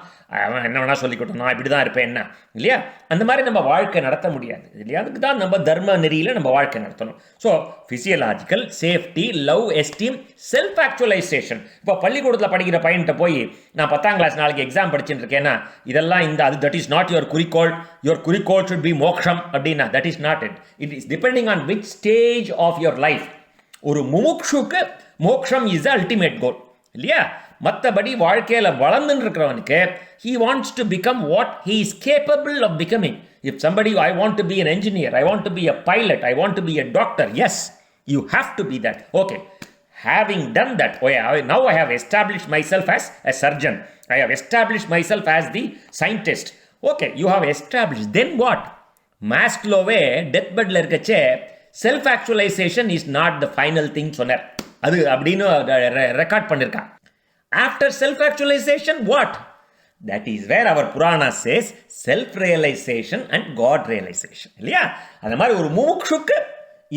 அவன் என்ன வேணா சொல்லிக்கிட்டோம், நான் இப்படி தான் இருப்பேன் என்ன இல்லையா. அந்த மாதிரி நம்ம வாழ்க்கை நடத்த முடியாது இல்லையா. அதுக்கு தான் நம்ம தர்ம நெறியில் நம்ம வாழ்க்கை நடத்தணும். So physiological, safety, love, esteem, self actualisation. இப்போ பள்ளிக்கூடத்தில் படிக்கிற பையன்கிட்ட போய் நான் 10ஆம் கிளாஸ் நாளைக்கு எக்ஸாம் படிச்சுட்டு இருக்கேன்னா இதெல்லாம் தட் இஸ் நாட் யுவர் குறிக்கோள். யுவர் குறிக்கோள் ஷுட் பி மோக்ஷம் அப்படின்னா that is not it. It is depending on which stage of your life. ஒரு முமுக்ஷுக்கு மோக்ஷம் இஸ் த அல்டிமேட் கோல் இல்லையா. மற்றபடி வாழ்க்கையில் வளர்ந்துன்னு இருக்கிறவனுக்கு he wants to become what he is capable of becoming. If somebody, I want to be an engineer, I want to be a pilot, I want to be a doctor, yes, you have to be that. Okay, having done that, now I have established myself as a surgeon, I have established myself as the scientist. Okay, you have established, then what? Maslowவே death பெட்ல இருக்கச்சே self actualization is not the final thing சொன்னார். அது அப்படின்னு record பண்ணியிருக்கான். After self-actualization, what? That is where our Purana says self-realization and God realization. இல்லையா? அந்த மாதிரி ஒரு முமுட்சுக்கு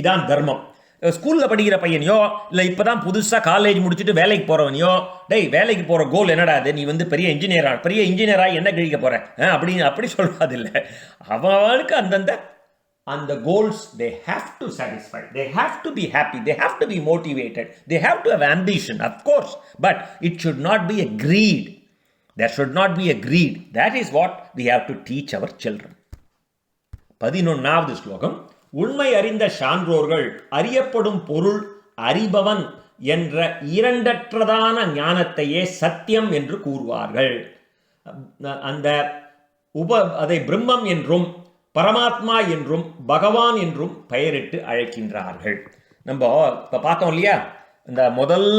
இதான் தர்மம். ஸ்கூலில் படிக்கிற பையனையோ இல்லை இப்போ தான் புதுசாக காலேஜ் முடிச்சுட்டு வேலைக்கு போகிறவனையோ, டேய் வேலைக்கு போகிற கோல் என்னடா அது, நீ வந்து பெரிய இன்ஜினியராக என்ன கிழிக்க போகிற அப்படி சொல்கிறது இல்லை. அவனுக்கு அந்த goals, they have to satisfy, they have to be happy, they have to be motivated, they have to have ambition, of course, but it should not be a greed. There should not be a greed. That is what we have to teach our children. 11வது ஸ்லோகம். உண்மை அறிந்த சான்றோர்கள் அறியப்படும் பொருள் அறிபவன் என்ற இரண்டற்றதான ஞானத்தையே சத்தியம் என்று கூறுவார்கள். அதை பிரம்மம் என்றும் பரமாத்மா என்றும் பகவான் என்றும் பெயரிட்டு அழைக்கின்றார்கள். நம்ம இப்போ பார்த்தோம் இல்லையா, இந்த முதல்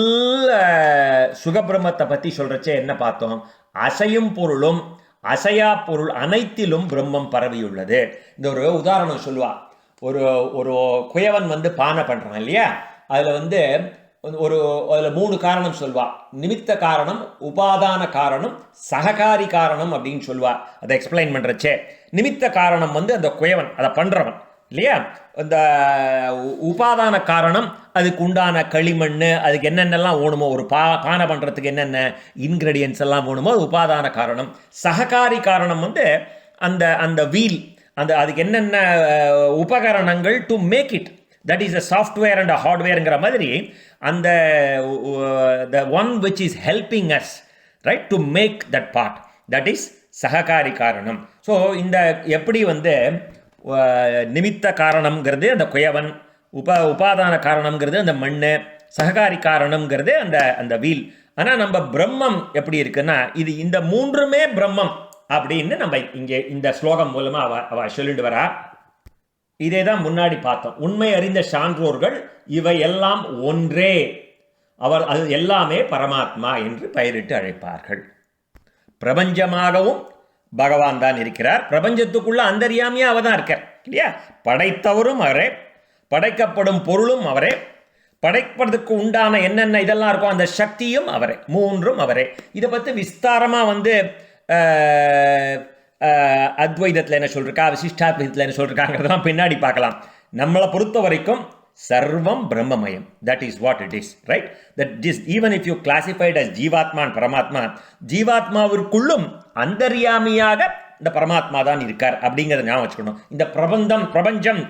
சுகபிரம்மத்தை பற்றி சொல்கிறச்சே என்ன பார்த்தோம்? அசையும் பொருளும் அசையா பொருள் அனைத்திலும் பிரம்மம் பரவியுள்ளது. இந்த ஒரு உதாரணம் சொல்லுவா. ஒரு குயவன் வந்து பானை பண்ணுறான் இல்லையா, அதில் அதில் 3 காரணம் சொல்வா. நிமித்த காரணம், உபாதான காரணம், சககாரி காரணம் அப்படின்னு சொல்வா. அதை எக்ஸ்பிளைன் பண்ணுறச்சே நிமித்த காரணம் அந்த குயவன் அதை பண்ணுறவன் இல்லையா. இந்த உபாதான காரணம் அதுக்கு உண்டான களிமண், அதுக்கு என்னென்னலாம் வேணுமோ, ஒரு பானை பண்ணுறதுக்கு என்னென்ன இன்க்ரெடியன்ஸ் எல்லாம் வேணுமோ அது உபாதான காரணம். சககாரி காரணம் அந்த வீல், அதுக்கு என்னென்ன உபகரணங்கள் to make it, that is a software and a hardwareங்கிற மாதிரி the one which is helping us, right, to make that part, that is Sahakari காரணம். ஸோ இந்த எப்படி நிமித்த காரணம்ங்கிறது அந்த குயவன், உபாதான காரணம்ங்கிறது அந்த மண், சககாரி காரணம்ங்கிறது அந்த வீல். ஆனால் நம்ம பிரம்மம் எப்படி இருக்குன்னா, இந்த 3மே பிரம்மம் அப்படின்னு நம்ம இங்கே இந்த ஸ்லோகம் மூலமாக அவ சொல்லிட்டு வரா. இதே தான் முன்னாடி பார்த்தோம். உண்மை அறிந்த சான்றோர்கள் இவை எல்லாம் ஒன்றே, அது எல்லாமே பரமாத்மா என்று பெயரிட்டு அழைப்பார்கள். பிரபஞ்சமாகவும் பகவான் தான் இருக்கிறார். பிரபஞ்சத்துக்குள்ள அந்தர்யாமியா அவ தான் இருக்கார் இல்லையா. படைத்தவரும் அவரே, படைக்கப்படும் பொருளும் அவரே, படைப்பதற்கு உண்டான என்னென்ன இதெல்லாம் இருக்கும் அந்த சக்தியும் அவரே, 3ம் அவரே. இதை பற்றி விஸ்தாரமாக அத்வைதத்தில் என்ன சொல்லிருக்கா, விசிஷ்டாத்வைதத்தில் என்ன சொல்லிருக்காங்கிறதெல்லாம் பின்னாடி பார்க்கலாம். நம்மளை பொறுத்த வரைக்கும் சர்வம் பிரம்மமயம். That is what it is, right? That is, even if you classified as ஜீவாத்மா and பரமாத்மா, ஜீவாத்மாவிற்குள்ளும் அந்தர்யாமியாக இந்த பரமாத்மா தான் இருக்கார் அப்படிங்கிறத ஞாபகம் வச்சுக்கணும். இந்த பிரபஞ்சம்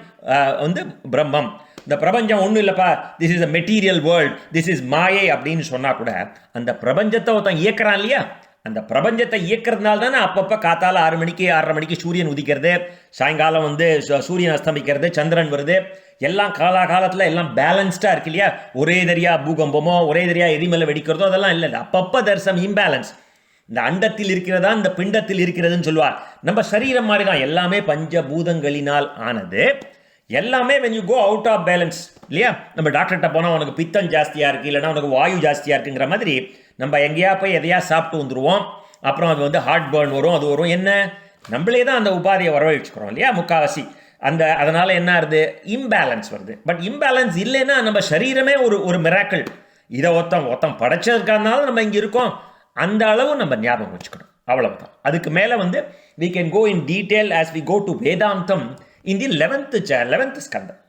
பிரம்மம். இந்த பிரபஞ்சம் ஒன்றும் இல்லைப்பா, this is a material world, this is மாயை அப்படின்னு சொன்னால் கூட அந்த பிரபஞ்சத்தை ஒருத்தன் இயக்கிறான் இல்லையா, அந்த பிரபஞ்சத்தை இயக்கிறதுனால தானே அப்பப்போ காத்தால 6 மணிக்கு 6:30 மணிக்கு சூரியன் உதிக்கிறது, சாயங்காலம் சூரியன் அஸ்தமிக்கிறது, சந்திரன் வருது, எல்லாம் காலத்தில் எல்லாம் பேலன்ஸ்டாக இருக்கு இல்லையா. ஒரே தரியா பூகம்பமோ ஒரே தரியா எரிமலை வெடிக்கிறதோ அதெல்லாம் இல்லை. அப்பப்போ தேர் சம் இம்பேலன்ஸ். இந்த அண்டத்தில் இருக்கிறதா இந்த பிண்டத்தில் இருக்கிறதுன்னு சொல்லுவார். நம்ம சரீரம் மாதிரி தான், எல்லாமே பஞ்சபூதங்களினால் ஆனது. எல்லாமே when you go out of balance இல்லையா. நம்ம டாக்டர்கிட்ட போனால் உனக்கு பித்தம் ஜாஸ்தியாக இருக்குது, இல்லைனா உனக்கு வாயு ஜாஸ்தியாக இருக்குங்கிற மாதிரி நம்ம எங்கேயா போய் எதையா சாப்பிட்டு வந்துடுவோம். அப்புறம் அது ஹார்ட் பர்ன் வரும், அது வரும். என்ன, நம்மளே தான் அந்த உபாதையை வரவழைச்சுக்கிறோம் இல்லையா முக்காவாசி. அதனால என்ன ஆகுது, இம்பேலன்ஸ் வருது. பட் இம்பேலன்ஸ் இல்லைன்னா நம்ம சரீரமே ஒரு மிராக்கிள். இதை ஒருத்தம் படைச்சதுக்கானால நம்ம இங்கே இருக்கோம். அந்த அளவு நம்ம ஞாபகம் வச்சுக்கணும், அவ்வளவுதான். அதுக்கு மேலே we can go in detail as we go to Vedantam in the 11th ஸ்கந்தம்.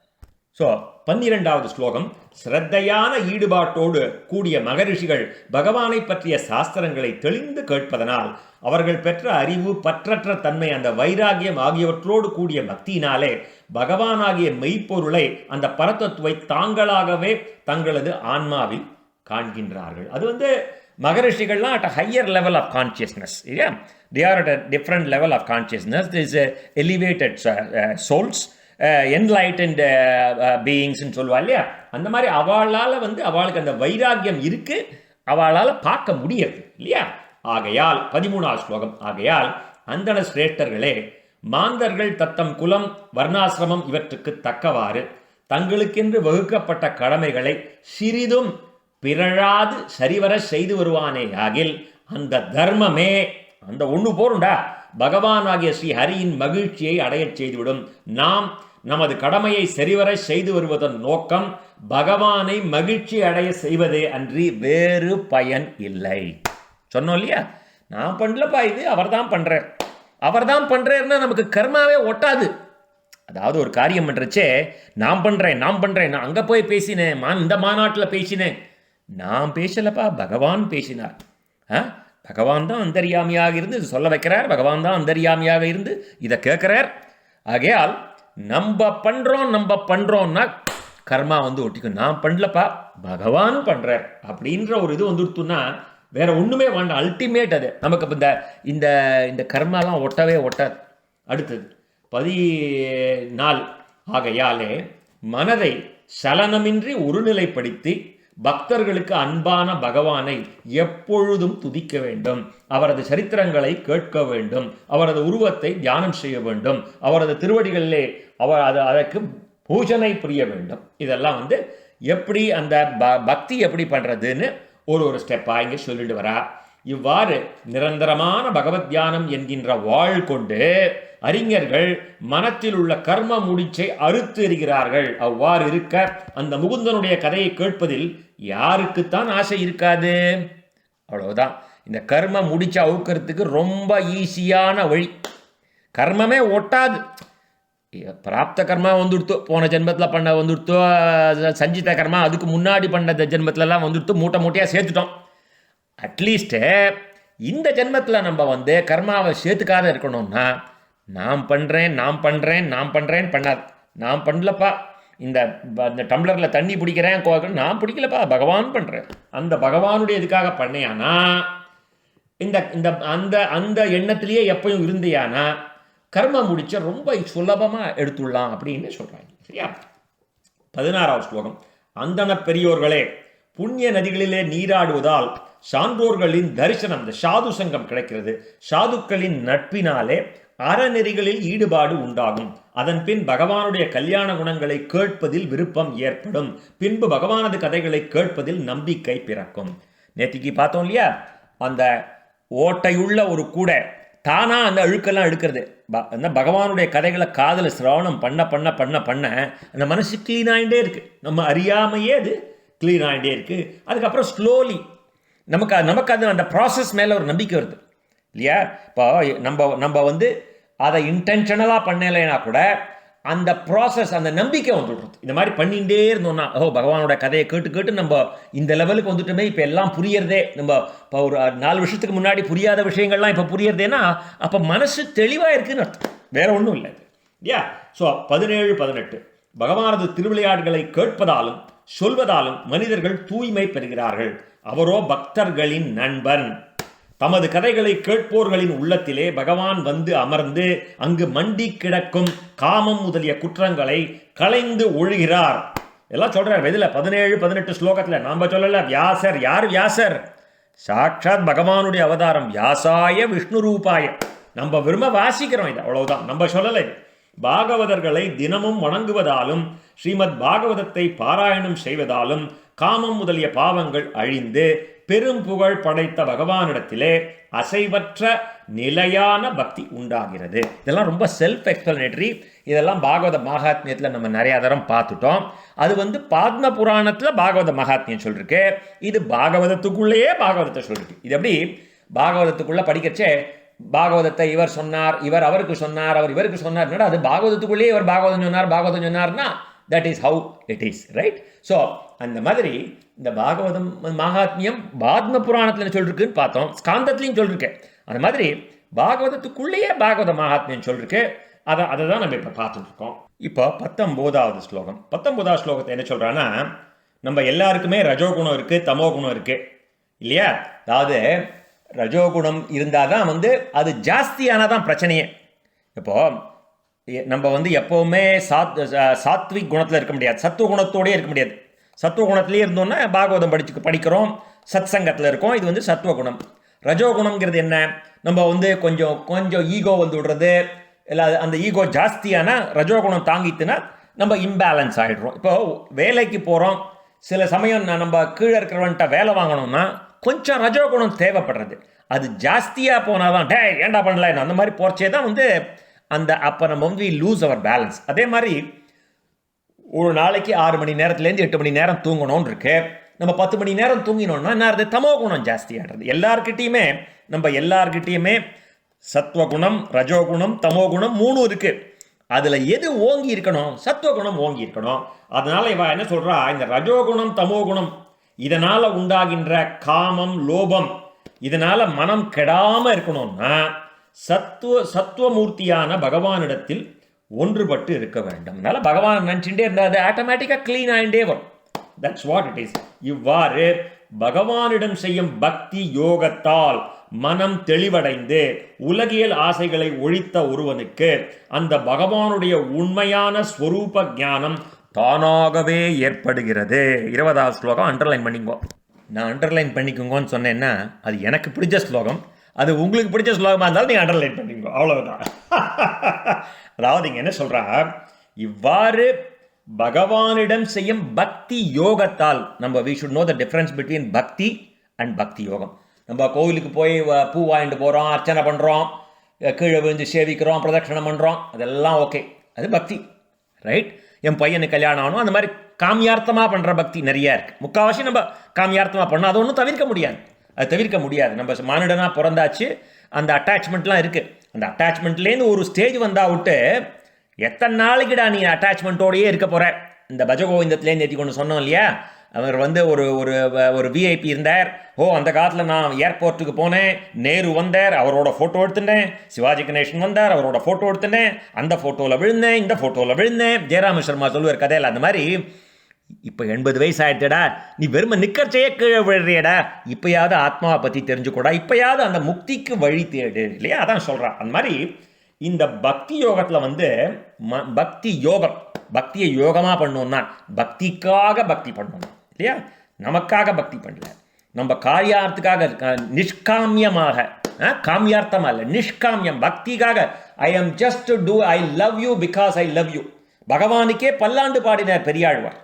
ஸோ 12வது ஸ்லோகம். ஸ்ரத்தையான ஈடுபாட்டோடு கூடிய மகரிஷிகள் பகவானை பற்றிய சாஸ்திரங்களை தெளிந்து கேட்பதனால் அவர்கள் பெற்ற அறிவு, பற்றற்ற தன்மை, அந்த வைராகியம் ஆகியவற்றோடு கூடிய பக்தியினாலே பகவானாகிய மெய்ப்பொருளை, அந்த பரதத்துவை தாங்களாகவே தங்களது ஆன்மாவில் காண்கின்றார்கள். அது மகரிஷிகள்லாம் at a higher level of consciousness. Yeah? They are at a different level of consciousness. There is elevated souls, enlightened beings சொல்லுவா இல்லையா. அந்த மாதிரி அவளால் அவளுக்கு அந்த வைராக்கியம் இருக்கு, அவளால் பார்க்க முடியாது இல்லையா. ஆகையால் 13வது ஸ்லோகம். ஆகையால் அந்தண சிரேஷ்டர்களே, மாந்தர்கள் தத்தம் குலம், வர்ணாசிரமம் இவற்றுக்கு தக்கவாறு தங்களுக்கென்று வகுக்கப்பட்ட கடமைகளை சிறிதும் பிறழாது சரிவர செய்து வருவானே ஆகில் அந்த தர்மமே, அந்த ஒன்று போருண்டா, பகவான் ஆகிய ஸ்ரீ ஹரியின் மகிழ்ச்சியை அடையச் செய்துவிடும். நாம் நமது கடமையை சரிவர செய்து வருவதன் நோக்கம் பகவானை மகிழ்ச்சி அடைய செய்வதே அன்றி வேறு பயன் இல்லை. சொன்னோம் இல்லையா? நான் பண்ணலப்பா, இது அவர் தான் பண்றார், அவர் தான் பண்றாருன்னா நமக்கு கர்மாவே ஒட்டாது. அதாவது ஒரு காரியம் பண்றச்சே நான் பண்றேன் நான் அங்க போய் பேசினேன், இந்த மாநாட்டில் பேசினேன், நான் பேசலப்பா, பகவான் பேசினார். பகவான் தான் அந்தர்யாமியாக இருந்து இது சொல்ல வைக்கிறார், பகவான் தான் அந்தர்யாமியாக இருந்து இதை கேட்கிறார். ஆகையால் நம்ம பண்றோம்னா கர்மா ஒட்டிக்கும். நான் பண்ணலப்பா, பகவான் பண்றார் அப்படின்ற ஒரு இது வந்துடுத்துன்னா வேற ஒண்ணுமே வேண்டாம். அல்டிமேட் அது நமக்கு இந்த இந்த கர்மாலாம் ஒட்டவே ஒட்டாது. அடுத்தது 14. ஆகையாலே மனதை சலனமின்றி ஒருநிலைப்படுத்தி பக்தர்களுக்கு அன்பான பகவானை எப்பொழுதும் துதிக்க வேண்டும், அவரது சரித்திரங்களை கேட்க வேண்டும், அவரது உருவத்தை தியானம் செய்ய வேண்டும், அவரது திருவடிகளிலே அதற்கு பூஜனை புரிய வேண்டும். இதெல்லாம் எப்படி அந்த பக்தி எப்படி பண்றதுன்னு ஒரு ஸ்டெப்பாக இங்கே சொல்லிட்டு வரா. இவ்வாறு நிரந்தரமான பகவத் தியானம் என்கின்ற வாழ் கொண்டு அறிஞர்கள் மனத்தில் உள்ள கர்ம முடிச்சை அறுத்து எறிகிறார்கள். அவ்வாறு இருக்க அந்த முகுந்தனுடைய கதையை கேட்பதில் யாருக்குத்தான் ஆசை இருக்காது? அவ்வளவுதான். இந்த கர்ம முடிச்சை அவுக்கிறதுக்கு ரொம்ப ஈஸியான வழி. கர்மமே ஒட்டாது. பிராப்த கர்மா வந்துடுத்தோ, போன ஜென்மத்தில் பண்ண வந்துடுத்தோ, சஞ்சித கர்மா அதுக்கு முன்னாடி பண்ண ஜென்மத்திலலாம் வந்துடுத்தோ, மூட்டை மூட்டையாக சேர்த்துட்டோம். அட்லீஸ்ட்டு இந்த ஜென்மத்தில் நம்ம கர்மாவை சேர்த்துக்காத இருக்கணும்னா நான் பண்ணுறேன் பண்ணாது. நான் பண்ணலப்பா, இந்த டம்ளரில் தண்ணி பிடிக்கிறேன், நான் பிடிக்கலப்பா, பகவான் பண்ணுறேன், அந்த பகவானுடைய இதுக்காக பண்ணையானா இந்த இந்த அந்த அந்த எண்ணத்திலேயே எப்பயும் இருந்தியானா கர்ம முடிச்ச ரொம்ப சுலபமாக எடுத்துடலாம் அப்படின்னு சொல்கிறாங்க. சரியா? 16வது ஸ்லோகம். அந்தன பெரியோர்களே, புண்ணிய நதிகளிலே நீராடுவதால் சான்றோர்களின் தரிசனம், இந்த சாது சங்கம் கிடைக்கிறது. சாதுக்களின் நட்பினாலே அறநெறிகளில் ஈடுபாடு உண்டாகும். அதன் பின் பகவானுடைய கல்யாண குணங்களை கேட்பதில் விருப்பம் ஏற்படும். பின்பு பகவானது கதைகளை கேட்பதில் நம்பிக்கை பிறக்கும். நேத்திக்கு பார்த்தோம் இல்லையா? அந்த ஓட்டையுள்ள ஒரு கூடை தானா அந்த அழுக்கெல்லாம் எடுக்கிறது. அந்த பகவானுடைய கதைகளை காதல சிரவணம் பண்ண பண்ண பண்ண பண்ண அந்த மனசு கிளீன் ஆகிட்டே இருக்கு. நம்ம அறியாமையே அது கிளீன் ஆகிட்டே இருக்கு. அதுக்கப்புறம் ஸ்லோலி நமக்கு அது அந்த ப்ராசஸ் மேலே ஒரு நம்பிக்கை வருது இல்லையா? இப்போ நம்ம அதை இன்டென்ஷனலாக பண்ணலைன்னா கூட அந்த ப்ராசஸ், அந்த நம்பிக்கை வந்துடுறது. இந்த மாதிரி பண்ணிகிட்டே இருந்தோம்னா, பகவானோட கதையை கேட்டு நம்ம இந்த லெவலுக்கு வந்துட்டோமே, இப்போ எல்லாம் புரியறதே. நம்ம இப்போ ஒரு 4 வருஷத்துக்கு முன்னாடி புரியாத விஷயங்கள்லாம் இப்போ புரியறதேன்னா அப்போ மனசு தெளிவாக இருக்குன்னு அர்த்தம், வேற ஒன்றும் இல்லை இல்லையா? ஸோ 17, 18 பகவானது திருவிளையாடுகளை கேட்பதாலும் சொல்வதாலும் மனிதர்கள் தூய்மை பெறுகிறார்கள். அவரோ பக்தர்களின் நண்பன். தமது கதைகளை கேட்போர்களின் உள்ளத்திலே பகவான் அமர்ந்து அங்கு மண்டி கிடக்கும் காமம் முதலிய குற்றங்களை களைந்து ஒழுகிறார். எல்லாம் சொல்றார். இதில் 17, 18 ஸ்லோகத்தில் நாம சொல்லல. வியாசர். யார் வியாசர்? சாட்சாத் பகவானுடைய அவதாரம். வியாசாய விஷ்ணு ரூபாய. நம்ம விரும்ப வாசிக்கிறோம் இது, அவ்வளவுதான். நம்ம சொல்லலை. பாகவதர்களை தினமும் வணங்குவதாலும் ஸ்ரீமத் பாகவதத்தை பாராயணம் செய்வதாலும் காமம் முதலிய பாவங்கள் அழிந்து பெரும் புகழ் படைத்த பகவானிடத்திலே அசைவற்ற நிலையான பக்தி உண்டாகிறது. இதெல்லாம் ரொம்ப செல்ஃப் எக்ஸ்பிளனேட்டரி. இதெல்லாம் பாகவத மகாத்மியத்தில் நம்ம நிறைய தரம் பார்த்துட்டோம். அது பாத்ம புராணத்தில் பாகவத மகாத்மியம் சொல்லிருக்கு. இது பாகவதத்துக்குள்ளேயே பாகவதத்தை சொல்லிருக்கு. இது எப்படி பாகவதத்துக்குள்ளே படிக்கச்சே பாகவதத்தை இவர் சொன்னார், இவர் அவருக்கு சொன்னார், அவர் இவருக்கு சொன்னார். அது பாகவதத்துக்குள்ளேயே இவர் பாகவதம் சொன்னார்னா that is how it is, right? So அந்த மாதிரி இந்த பாகவதம் மகாத்மியம் பாத்ம புராணத்தில் சொல்லிருக்குன்னு பார்த்தோம், ஸ்காந்தத்துலையும் சொல்லியிருக்கேன். அந்த மாதிரி பாகவதத்துக்குள்ளேயே பாகவத மகாத்மியம் சொல்லிருக்கு. அதை தான் நம்ம இப்போ பார்த்துட்டு இருக்கோம். இப்போ 19வது ஸ்லோகம். 19வது ஸ்லோகத்தை என்ன சொல்கிறான்னா, நம்ம எல்லாருக்குமே ரஜோகுணம் இருக்குது, தமோ குணம் இருக்குது இல்லையா? அதாவது ரஜோகுணம் இருந்தால் தான் அது ஜாஸ்தியானதான் பிரச்சனையே. இப்போது நம்ம எப்போவுமே சாத்விக் குணத்தில் இருக்க முடியாது, சத்துவ குணத்தோடயே இருக்க முடியாது. சத்துவ குணத்திலே இருந்தோம்னா பாகவதம் படிக்கிறோம், சத் சங்கத்தில் இருக்கோம். இது சத்துவ குணம். ரஜோகுணம்ங்கிறது என்ன? நம்ம கொஞ்சம் ஈகோ விடுறது, இல்லை அந்த ஈகோ ஜாஸ்தியான ரஜோகுணம் தாங்கிட்டுனா நம்ம இம்பேலன்ஸ் ஆகிடுறோம். இப்போது வேலைக்கு போகிறோம், சில சமயம் நம்ம கீழே இருக்கிறவன்ட்ட வேலை வாங்கணும்னா கொஞ்சம் ரஜோகுணம் தேவைப்படுறது. அது ஜாஸ்தியாக போனால் தான் ஏண்டா பண்ணல அந்த மாதிரி போகிறச்சே தான் அப்போ நம்ம வந்து வி லூஸ் அவர் பேலன்ஸ். அதே மாதிரி ஒரு நாளைக்கு 6 மணி நேரத்துலேருந்து 8 மணி நேரம் தூங்கணும்னு இருக்கு. நம்ம 10 மணி நேரம் தூங்கினோம்னா என்ன ஆகுது? தமோ குணம் ஜாஸ்தியாகிறது. எல்லார்கிட்டையுமே சத்வகுணம், ரஜோகுணம், தமோ குணம் 3 இருக்கு. அதில் எது ஓங்கி இருக்கணும்? சத்வகுணம் ஓங்கி இருக்கணும். அதனால இவ என்ன சொல்றா, இந்த ரஜோகுணம் தமோகுணம் இதனால உண்டாகின்ற காமம், லோபம், இதனால மனம் கெடாம இருக்கணும்னா சத்துவமூர்த்தியான பகவானிடத்தில் ஒன்றுபட்டு இருக்க வேண்டும். அதனால பகவான் நினச்சிட்டே இருந்தால் அது ஆட்டோமேட்டிக்காக க்ளீன் ஆகிட்டே வரும். That's what it is. இவ்வாறு பகவானிடம் செய்யும் பக்தி யோகத்தால் மனம் தெளிவடைந்து உலகியல் ஆசைகளை ஒழித்த ஒருவனுக்கு அந்த பகவானுடைய உண்மையான ஸ்வரூப ஞானம் தானாகவே ஏற்படுகிறது. 20வது ஸ்லோகம் அண்டர்லைன் பண்ணிக்கோ. நான் அண்டர்லைன் பண்ணிக்கோங்கன்னு சொன்னேன்னா அது எனக்கு பிடிச்ச ஸ்லோகம். அது உங்களுக்கு பிடிச்ச ஸ்லோகமாக இருந்தாலும் நீங்கள் அண்டர்லைன் பண்ணிக்கோ, அவ்வளவுதான். அதாவது இங்கே என்ன சொல்கிறா, இவ்வாறு பகவானிடம் செய்யும் பக்தி யோகத்தால் நம்ம we should know the difference between பக்தி அண்ட் பக்தி யோகம். நம்ம கோவிலுக்கு போய் பூ வாங்கிட்டு போகிறோம், அர்ச்சனை பண்ணுறோம், கீழே விழுந்து சேவிக்கிறோம், பிரதட்சணம் பண்ணுறோம், அதெல்லாம் ஓகே, அது பக்தி, ரைட்? என் பையனுக்கு கல்யாணம் ஆகணும், அந்த மாதிரி காமியார்த்தமாக பண்ணுற பக்தி நிறையா இருக்குது. முக்கால்வாசி நம்ம காமியார்த்தமாக பண்ணோம், அது ஒன்றும் தவிர்க்க முடியாது. நம்ம மானிடனாக பிறந்தாச்சு, அந்த அட்டாச்மெண்ட்லாம் இருக்குது. அந்த அட்டாச்மெண்ட்லேருந்து ஒரு ஸ்டேஜ் வந்தால் விட்டு எத்தனை நாளைக்குடா நீ அட்டாச்மெண்ட்டோடையே இருக்க போகிற? இந்த பஜகோவிந்தத்துலேருந்து ஏற்றி கொண்டு சொன்னோம் இல்லையா, அவர் வந்து ஒரு விஐபி இருந்தார். அந்த காலத்தில் நான் ஏர்போர்ட்டுக்கு போனேன், நேரு வந்தார், அவரோட ஃபோட்டோ எடுத்துட்டேன், சிவாஜி கணேசன் வந்தார், அவரோட ஃபோட்டோ எடுத்துட்டேன், அந்த ஃபோட்டோவில் விழுந்தேன், இந்த ஃபோட்டோவில் விழுந்தேன், ஜெயராம சர்மா சொல்லுவார் கதையில். அந்த மாதிரி இப்போ 80 வயசு ஆகிடுச்சடா, நீ வெறுமை நிக்கர்ச்சையே கீழே விழுறியடா, இப்போயாவது ஆத்மாவை பற்றி தெரிஞ்சுக்கூடா, இப்போயாவது அந்த முக்திக்கு வழி தேடு இல்லையா, அதான் சொல்கிறான். அந்த மாதிரி இந்த பக்தி யோகத்தில் வந்து பக்தி யோகம், பக்தியை யோகமாக பண்ணணும்னா பக்திக்காக பக்தி பண்ணணும் இல்லையா, நமக்காக பக்தி பண்ணல, நம்ம காரியார்த்துக்காக நிஷ்காமியமாக, காமியார்த்தமாக இல்லை, நிஷ்காமியம் பக்திக்காக. I am just do I love you because I love you. பகவானுக்கே பல்லாண்டு பாடினார் பெரியாழ்வார்.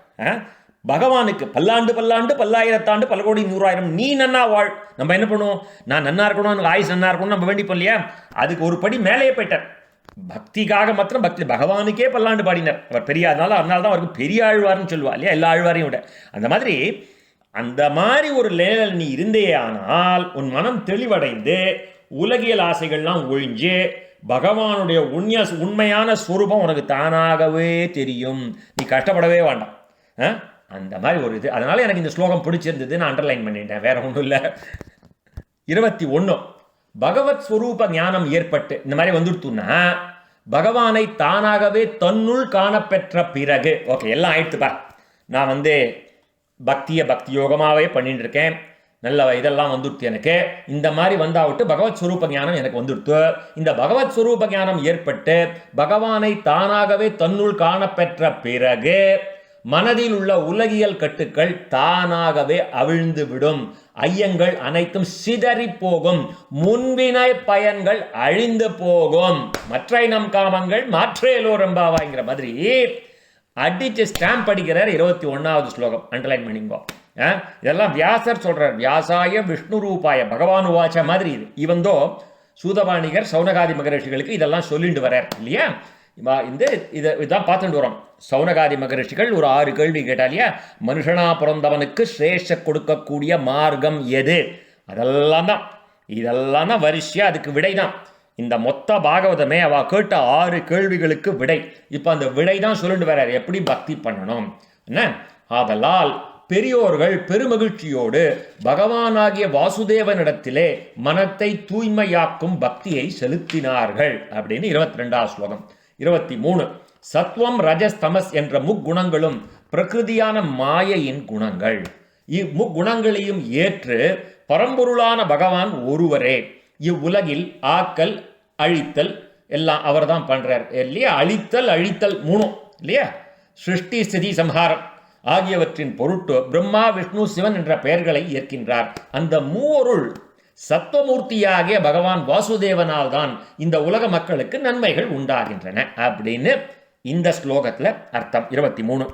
பகவானுக்கு பல்லாண்டு பல்லாயிரத்தாண்டு பல கோடி 100,000 நீ நன்னா வாழ். நம்ம என்ன பண்ணுவோம், நான் நன்னா இருக்கணும், ஆயுஸ் நன்னா இருக்கணும் நம்ம வேண்டிப்போம் இல்லையா, அதுக்கு ஒரு படி மேலேயே போயிட்டார். பக்திக்காக மாத்திரம் பக்தி, பகவானுக்கே பல்லாண்டு பாடினார் அவர் பெரியார். அதனால தான் அவருக்கு பெரியாழ்வார்னு சொல்லுவா இல்லையா, எல்லா ஆழ்வாரையும் விட. அந்த மாதிரி ஒரு நிலையில் நீ இருந்தே ஆனால் உன் மனம் தெளிவடைந்து உலகியல் ஆசைகள்லாம் ஒழிஞ்சு பகவானுடைய உண்மையான ஸ்வரூபம் உனக்கு தானாகவே தெரியும். நீ கஷ்டப்படவே வேண்டாம். அந்த மாதிரி ஒரு இது. அதனால எனக்கு இந்த ஸ்லோகம் பிடிச்சிருந்தது, நான் அண்டர்லைன் பண்ணிட்டேன், வேற ஒன்றும் இல்லை. 21 பகவத் ஸ்வரூப ஞானம் ஏற்பட்டு இந்த மாதிரி வந்துடுத்துன்னா பகவானை தானாகவே தன்னுள் காணப்பெற்ற பிறகு ஓகே எல்லாம் ஆயிடுத்துப்பா, நான் வந்து பக்தி யோகமாகவே பண்ணிட்டு இருக்கேன், நல்ல இதெல்லாம் வந்துடுத்து, எனக்கு இந்த மாதிரி வந்தாவிட்டு பகவத் ஸ்வரூப ஞானம் எனக்கு வந்துடுத்து. இந்த பகவத் ஸ்வரூப ஞானம் ஏற்பட்டு பகவானை தானாகவே தன்னுள் காணப்பெற்ற பிறகு மனதில் உள்ள உலகியல் கட்டுக்கள் தானாகவே அவிழ்ந்து விடும், ஐயங்கள் அனைத்தும் சிதறி போகும், முன்வினை பயன்கள் அழிந்து போகும், மற்ற நம் காமங்கள் மாற்றேலோ ரம்பாவாங்கிற மாதிரி அடிச்சு ஸ்டாம்ப் அடிக்கிறார். 21வது ஸ்லோகம் அண்டர்லைன் பண்ணிங்கோ. இதெல்லாம் வியாசர் சொல்றார், வியாசாய விஷ்ணு ரூபாய பகவான் உவாச்ச மாதிரி. இது இவந்தோ சூதபாணிகர் சௌனகாதி மகரிஷிகளுக்கு இதெல்லாம் சொல்லிட்டு வர்றார் இல்லையா. இதான் பார்த்துட்டு வரோம். சௌனகாதி மகரிஷிகள் ஒரு 6 கேள்வி கேட்டா இல்லையா, மனுஷனா பிறந்தவனுக்கு சிரேஷ கொடுக்கக்கூடிய மார்க்கம் எது, இதெல்லாம் தான் வரிசையா அதுக்கு விடை தான். இந்த மொத்த பாகவதமே அவ கேட்ட 6 கேள்விகளுக்கு விடை. இப்போ அந்த விடை தான் சொல்லிட்டு வர்றார், எப்படி பக்தி பண்ணணும் என்ன. ஆதலால் பெரியோர்கள் பெருமகிழ்ச்சியோடு பகவானாகிய வாசுதேவனிடத்திலே மனத்தை தூய்மையாக்கும் பக்தியை செலுத்தினார்கள் அப்படின்னு 22வது ஸ்லோகம். 23 சத்வம் ரஜஸ் தமஸ் என்ற முக்குணங்களும் பிரகிருதியான மாயையின் குணங்கள். இம்முக்குணங்களையும் ஏற்று பரம்பொருளான பகவான் ஒருவரே. இவ்வுலகில் ஆக்கல் அழித்தல் எல்லாம் அவர் தான் பண்றார் இல்லையா. அழித்தல் 3 இல்லையா, சிருஷ்டி ஸ்திதி சம்ஹாரம் ஆகியவற்றின் பொருட்டு பிரம்மா விஷ்ணு சிவன் என்ற பெயர்களை ஏற்கின்றார். அந்த மூவருள் சத்வமூர்த்தியாகிய பகவான் வாசுதேவனால் தான் இந்த உலக மக்களுக்கு நன்மைகள் உண்டாகின்றன அப்படின்னு இந்த ஸ்லோகத்தில் அர்த்தம். 23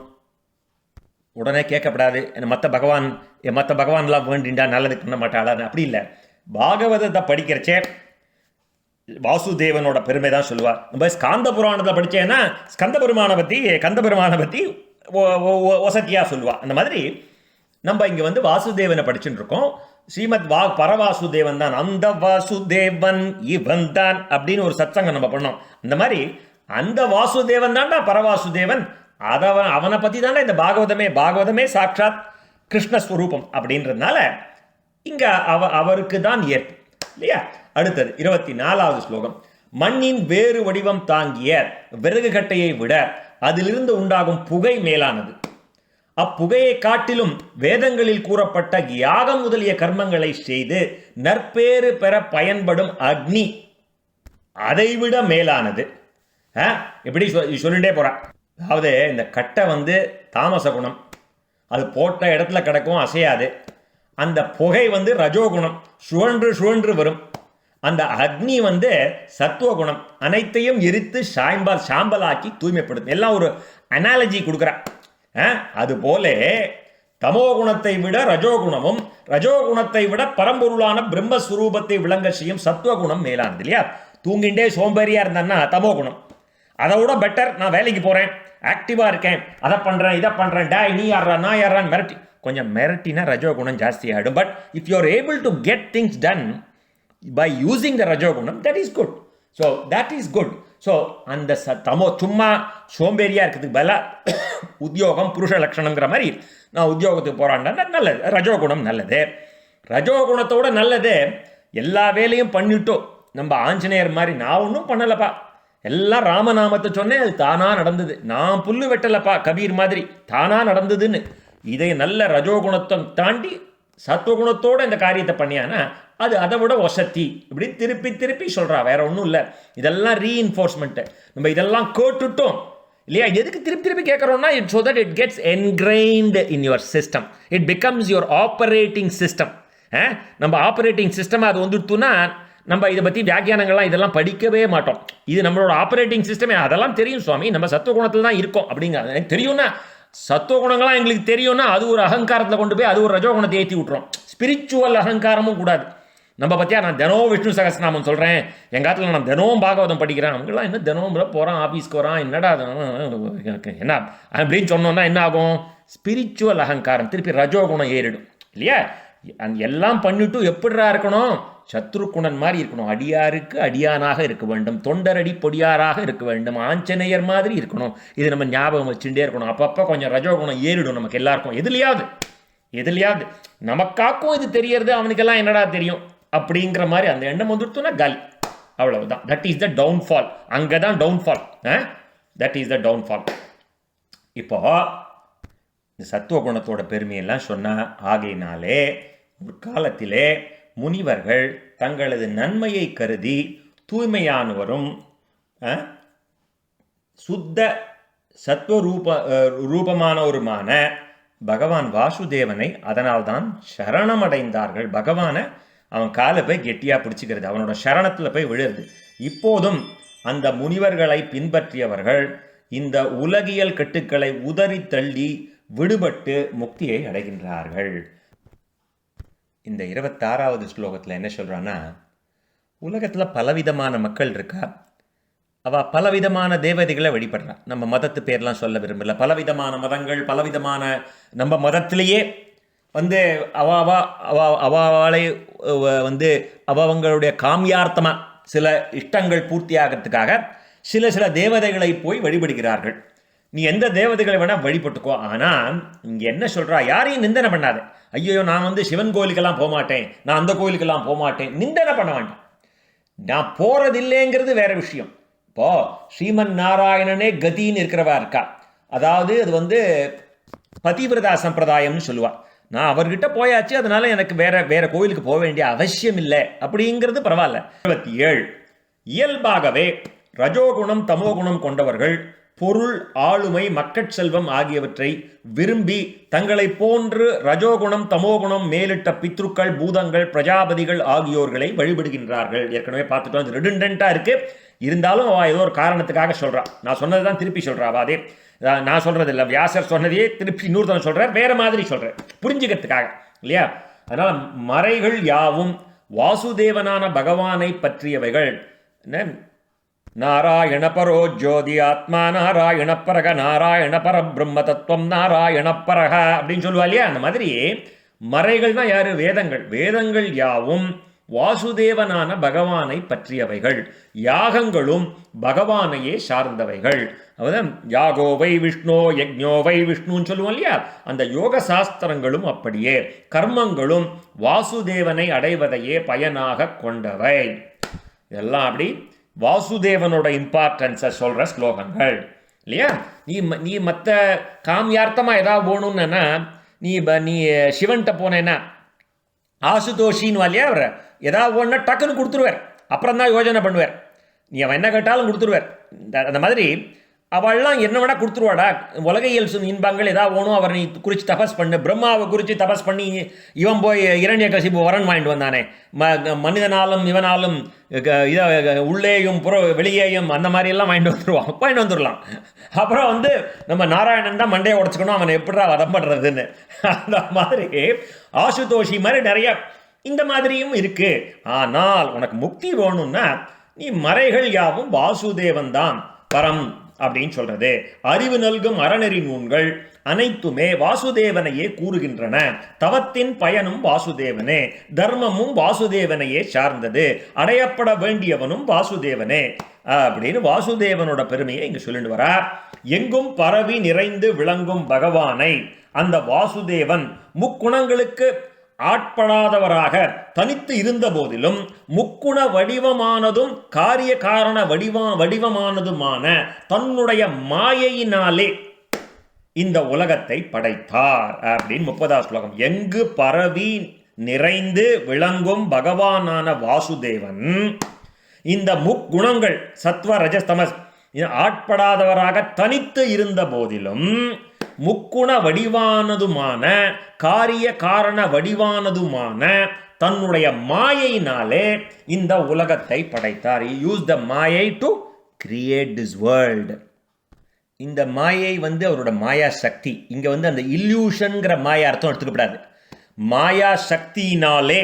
உடனே கேட்கப்படாது, மற்ற பகவான்லாம் வேண்டிண்டா நல்லது பண்ண மாட்டாளான்னு, அப்படி இல்லை. பாகவதத்தை படிக்கிறச்சே வாசுதேவனோட பெருமை தான் சொல்லுவார். நம்ம ஸ்காந்த புராணத்தில் படித்தேன்னா கந்த பெருமானை பற்றி ஒசத்தியாக சொல்லுவாள். அந்த மாதிரி நம்ம இங்கே வந்து வாசுதேவனை படிச்சுட்டு இருக்கோம். ஸ்ரீமத் பரவாசுதேவன் தான், அந்த வாசுதேவன் இவன் தான் அப்படின்னு ஒரு சத்சங்கம் நம்ம பண்ணோம். அந்த மாதிரி அந்த வாசுதேவன் தான்டா பரவாசுதேவன், அவனை பற்றி தானே இந்த பாகவதமே சாட்சாத் கிருஷ்ணஸ்வரூபம் அப்படின்றதுனால இங்கே அவருக்கு தான் ஏற்பு இல்லையா. அடுத்தது 24வது ஸ்லோகம். மண்ணின் வேறு வடிவம் தாங்கிய விறகு கட்டையை விட அதிலிருந்து உண்டாகும் புகை மேலானது. அப்புகையை காட்டிலும் வேதங்களில் கூறப்பட்ட யாகம் முதலிய கர்மங்களை செய்து நற்பேறு பெற பயன்படும் அக்னி அதைவிட மேலானது. எப்படி சொல்லிட்டே போறான். அதாவது இந்த கட்டை வந்து தாமச குணம், அது போட்ட இடத்துல கிடக்கும், அசையாது. அந்த புகை வந்து ரஜோகுணம், சுழன்று வரும். அந்த அக்னி வந்து சத்துவகுணம், அனைத்தையும் எரித்து சாம்பலாக்கி தூய்மைப்படுத்தும். எல்லாம் ஒரு அனாலஜி கொடுக்குறான். அதுபோல தமோ குணத்தை விட ரஜோகுணமும், ரஜோகுணத்தை விட பரம்பொருளான பிரம்மஸ்வரூபத்தை விளங்க செய்யும் சத்துவகுணம் மேலானது இல்லையா. தூங்கிண்டே சோம்பேறியா இருந்தான்னா தமோ குணம். அதை விட பெட்டர், நான் வேலைக்கு போறேன், ஆக்டிவா இருக்கேன், அதை பண்றேன், இதை பண்றேன், டே நீ யாரா நான் யாரான்னு மிரட்டி, கொஞ்சம் மிரட்டினா ரஜோகுணம் ஜாஸ்தி ஆகிடும். But if you are able to get things done by using the ரஜோகுணம், that is good. So that is good. So அந்த சும்மா சோம்பேறியா இருக்கிறதுக்கு பல உத்தியோகம் புருஷ லட்சணங்கிற மாதிரி நான் உத்தியோகத்துக்கு போறான்னா நல்லது, ரஜோகுணம் நல்லது. ரஜோகுணத்தோட நல்லது எல்லா வேலையும் பண்ணிட்டோம். நம்ம ஆஞ்சநேயர் மாதிரி நான் ஒன்றும் பண்ணலப்பா, எல்லாம் ராமநாமத்தை சொன்னேன், அது தானா நடந்தது. நான் புல்லு வெட்டலப்பா கபீர் மாதிரி, தானா நடந்ததுன்னு. இதை நல்ல ரஜோகுணத்தை தாண்டி சத்துவகுணத்தோட இந்த காரியத்தை பண்ணியானா அது அதை விட வசதி. இப்படி திருப்பி சொல்றா, வேற ஒன்றும் இல்லை. இதெல்லாம் ரீஇன்ஃபோர்ஸ்மெண்ட். நம்ம இதெல்லாம் கேட்டுட்டோம் இல்லையா. எதுக்கு திருப்பி கேட்குறோம்னா so that it gets ingrained in your system, it becomes your operating system. நம்ம ஆப்ரேட்டிங் சிஸ்டம் அது வந்துட்டுனா நம்ம இதை பற்றி வியாக்கியானங்கள்லாம் இதெல்லாம் படிக்கவே மாட்டோம். இது நம்மளோட ஆப்ரேட்டிங் சிஸ்டமே, அதெல்லாம் தெரியும் சுவாமி, நம்ம சத்துவகுணத்தில் தான் இருக்கோம் அப்படிங்கிறது எனக்கு தெரியும்னா, சத்துவகுணங்கள்லாம் எங்களுக்கு தெரியும்னா அது ஒரு அகங்காரத்தில் கொண்டு போய் அது ஒரு ரஜோகுணத்தை ஏற்றி விட்டுரும். ஸ்பிரிச்சுவல் அகங்காரமும் கூடாது. நம்ம பற்றியா நான் தினம் விஷ்ணு சகஸ்ரநாமம் சொல்கிறேன், எங்கள் காலத்தில் நான் தினமும் பாகவதம் படிக்கிறேன், அவங்களாம் என்ன தினமும் போகிறான் ஆஃபீஸ்க்கு வரான், என்னடா என்ன அப்படின்னு சொன்னோன்னா என்ன ஆகும், ஸ்பிரிச்சுவல் அகங்காரம் திருப்பி ரஜோகுணம் ஏறிடும் இல்லையா. எல்லாம் பண்ணிட்டு எப்படிரா இருக்கணும், சத்ருகுணன் மாதிரி இருக்கணும், அடியாருக்கு அடியானாக இருக்க வேண்டும், தொண்டரடி பொடியாராக இருக்க வேண்டும், ஆஞ்சநேயர் மாதிரி இருக்கணும். இது நம்ம ஞாபகம் வச்சுட்டே இருக்கணும். அப்பப்போ கொஞ்சம் ரஜோகுணம் ஏறிடும் நமக்கு எல்லாருக்கும், எதுலையாவது நமக்காக்கும் இது தெரியறது, அவனுக்கெல்லாம் என்னடா தெரியும் அப்படிங்கிற மாதிரி அந்த எண்ணம் வந்துடுத்துனா காலி, அவ்வளவுதான். That is the downfall. அங்கே தான் downfall. That is the downfall. இப்போ இந்த சத்துவகுணத்தோட பெருமையெல்லாம் சொன்ன ஆகையினாலே முற்காலத்திலே முனிவர்கள் தங்களது நன்மையை கருதி தூய்மையானவரும் சுத்த ரூபமானவருமான பகவான் வாசுதேவனை அதனால்தான் சரணமடைந்தார்கள். பகவானை அவன் காலை போய் கெட்டியாக பிடிச்சிக்கிறது, அவனோட சரணத்தில் போய் விழுறது. இப்போதும் அந்த முனிவர்களை பின்பற்றியவர்கள் இந்த உலகியல் கட்டுக்களை உதறி தள்ளி விடுபட்டு முக்தியை அடைகின்றார்கள். இந்த 26வது ஸ்லோகத்தில் என்ன சொல்கிறான்னா, உலகத்தில் பலவிதமான மக்கள் இருக்கா, அவள் பலவிதமான தேவதைகளை வழிபடுறா. நம்ம மதத்து பேர்லாம் சொல்ல விரும்பல, பலவிதமான மதங்கள், பலவிதமான நம்ம மதத்திலேயே வந்து அவாளை வந்து அவங்களுடைய காமியார்த்தமாக சில இஷ்டங்கள் பூர்த்தி ஆகிறதுக்காக சில தேவதைகளை போய் வழிபடுகிறார்கள். நீ எந்த தேவதைகளை வேணால் வழிபட்டுக்கோ, ஆனால் இங்கே என்ன சொல்கிறா, யாரையும் நிந்தனை பண்ணாத. ஐயோ நான் வந்து சிவன் கோயிலுக்கெல்லாம் போக மாட்டேன், நான் அந்த கோயிலுக்கெல்லாம் போக மாட்டேன், நிந்தனை பண்ண வேண்டாம். நான் போகிறதில்லைங்கிறது வேற விஷயம். இப்போ ஸ்ரீமன் நாராயணனே கதின்னு இருக்கிறவா இருக்கா, அதாவது அது வந்து பதிவிரதா சம்பிரதாயம்னு சொல்லுவா. நான் அவர்கிட்ட போயாச்சு, அதனால எனக்கு வேற கோயிலுக்கு போக வேண்டிய அவசியம் இல்லை அப்படிங்கிறது பரவாயில்ல. 27 இயல்பாகவே ரஜோகுணம் தமோகுணம் கொண்டவர்கள் பொருள், ஆளுமை, மக்கட் செல்வம் ஆகியவற்றை விரும்பி தங்களை போன்று ரஜோகுணம் தமோகுணம் மேலிட்ட பித்ருக்கள், பூதங்கள், பிரஜாபதிகள் ஆகியோர்களை வழிபடுகின்றார்கள். ஏற்கனவே பார்த்துட்டோம், அது ரிடண்டன்ட்டாக இருக்கு. இருந்தாலும் அவள் ஏதோ ஒரு காரணத்துக்காக சொல்கிறான். நான் சொன்னது தான் திருப்பி சொல்கிறாவா, அதே நான் சொல்கிறது இல்லை, வியாசர் சொன்னதையே திருப்பி இன்னொருத்தன் சொல்கிறேன், வேறு மாதிரி சொல்கிறேன் புரிஞ்சுக்கிறதுக்காக இல்லையா. அதனால் மறைகள் யாவும் வாசுதேவனான பகவானை பற்றியவைகள் நாராயண பரோ ஜோதி ஆத்மா நாராயண பரக நாராயண பரபிரம்ம தத்துவம் நாராயண பரக அப்படின்னு சொல்லுவா இல்லையா? அந்த மாதிரி மறைகள் தான் யாரு? வேதங்கள். வேதங்கள் யாவும் வாசுதேவனான பகவானை பற்றியவைகள். யாகங்களும் பகவானையே சார்ந்தவைகள். அதான் யாகோவை விஷ்ணு யக்ஞோவை விஷ்ணுன்னு சொல்லுவோம் இல்லையா? அந்த யோக சாஸ்திரங்களும் அப்படியே. கர்மங்களும் வாசுதேவனை அடைவதையே பயனாக கொண்டவை. இதெல்லாம் அப்படி வாசுதேவனோட இம்பார்ட்டன்ஸை சொல்கிற ஸ்லோகங்கள் இல்லையா? நீ மற்ற காமியார்த்தமாக ஏதாவது போகணுன்னா நீ சிவன்கிட்ட போனேன்னா ஆசுதோஷின்னு இல்லையா? அவர் ஏதாவது ஒன்றா டக்குன்னு கொடுத்துருவார். அப்புறம் தான் யோஜனை பண்ணுவார். நீ அவன் என்ன கேட்டாலும் கொடுத்துருவார். அந்த மாதிரி அவள்லாம் என்ன வேணா கொடுத்துருவாடா. உலகையில் இன்பங்கள் ஏதாவது வேணும், அவர் நீ குறித்து தபஸ் பண்ணு. பிரம்மாவை குறித்து தபஸ் பண்ணி இவன் போய் இரண்யகசிபு வரன் வாங்கிட்டு வந்தானே, மனிதனாலும் இவனாலும் உள்ளேயும் வெளியேயும் அந்த மாதிரியெல்லாம் வாங்கிட்டு வந்துடலாம். அப்புறம் நம்ம நாராயணன் தான் மண்டையை உடச்சிக்கணும், அவனை எப்படா வதம் பண்ணுறதுன்னு. அந்த மாதிரி ஆசுதோஷி மாதிரி நிறைய இந்த மாதிரியும் இருக்கு. ஆனால் உனக்கு முக்தி வேணும்னா நீ மறைகள் யாவும் வாசுதேவன் தான் பரம் அப்படின்னு சொல்றது. அறிவு நல்கும் அறநெறி நூல்கள் அனைத்துமே வாசுதேவனையே கூறுகின்றன. தவத்தின் பயனும் வாசுதேவனே, தர்மமும் வாசுதேவனையே சார்ந்தது, அடையப்பட வேண்டியவனும் வாசுதேவனே அப்படின்னு வாசுதேவனோட பெருமையை இங்க சொல்லிட்டு வரா. எங்கும் பரவி நிறைந்து விளங்கும் பகவானை அந்த வாசுதேவன் முக்குணங்களுக்கு ஆட்படாதவராக தனித்து இருந்த போதிலும் முக்குண வடிவமானதும் காரிய காரண வடிவமானதுமான தன்னுடைய மாயையினாலே இந்த உலகத்தை படைத்தார் அப்படின்னு 30வது ஸ்லோகம். எங்கு பரவி நிறைந்து விளங்கும் பகவானான வாசுதேவன் இந்த முக்குணங்கள் சத்வ ரஜஸ்தமஸ் ஆட்படாதவராக தனித்து இருந்த போதிலும் முக்குண வடிவானதுமான காரிய காரண வடிவானதுமான தன்னுடைய மாயையினாலே இந்த உலகத்தை படைத்தார். He used the மாயை to create this world. இந்த மாயை அவரோட மாயா சக்தி. இங்க அந்த இல்யூஷன்ங்கிற மாயா அர்த்தம் எடுத்துக்கப்படாது. மாயா சக்தியினாலே,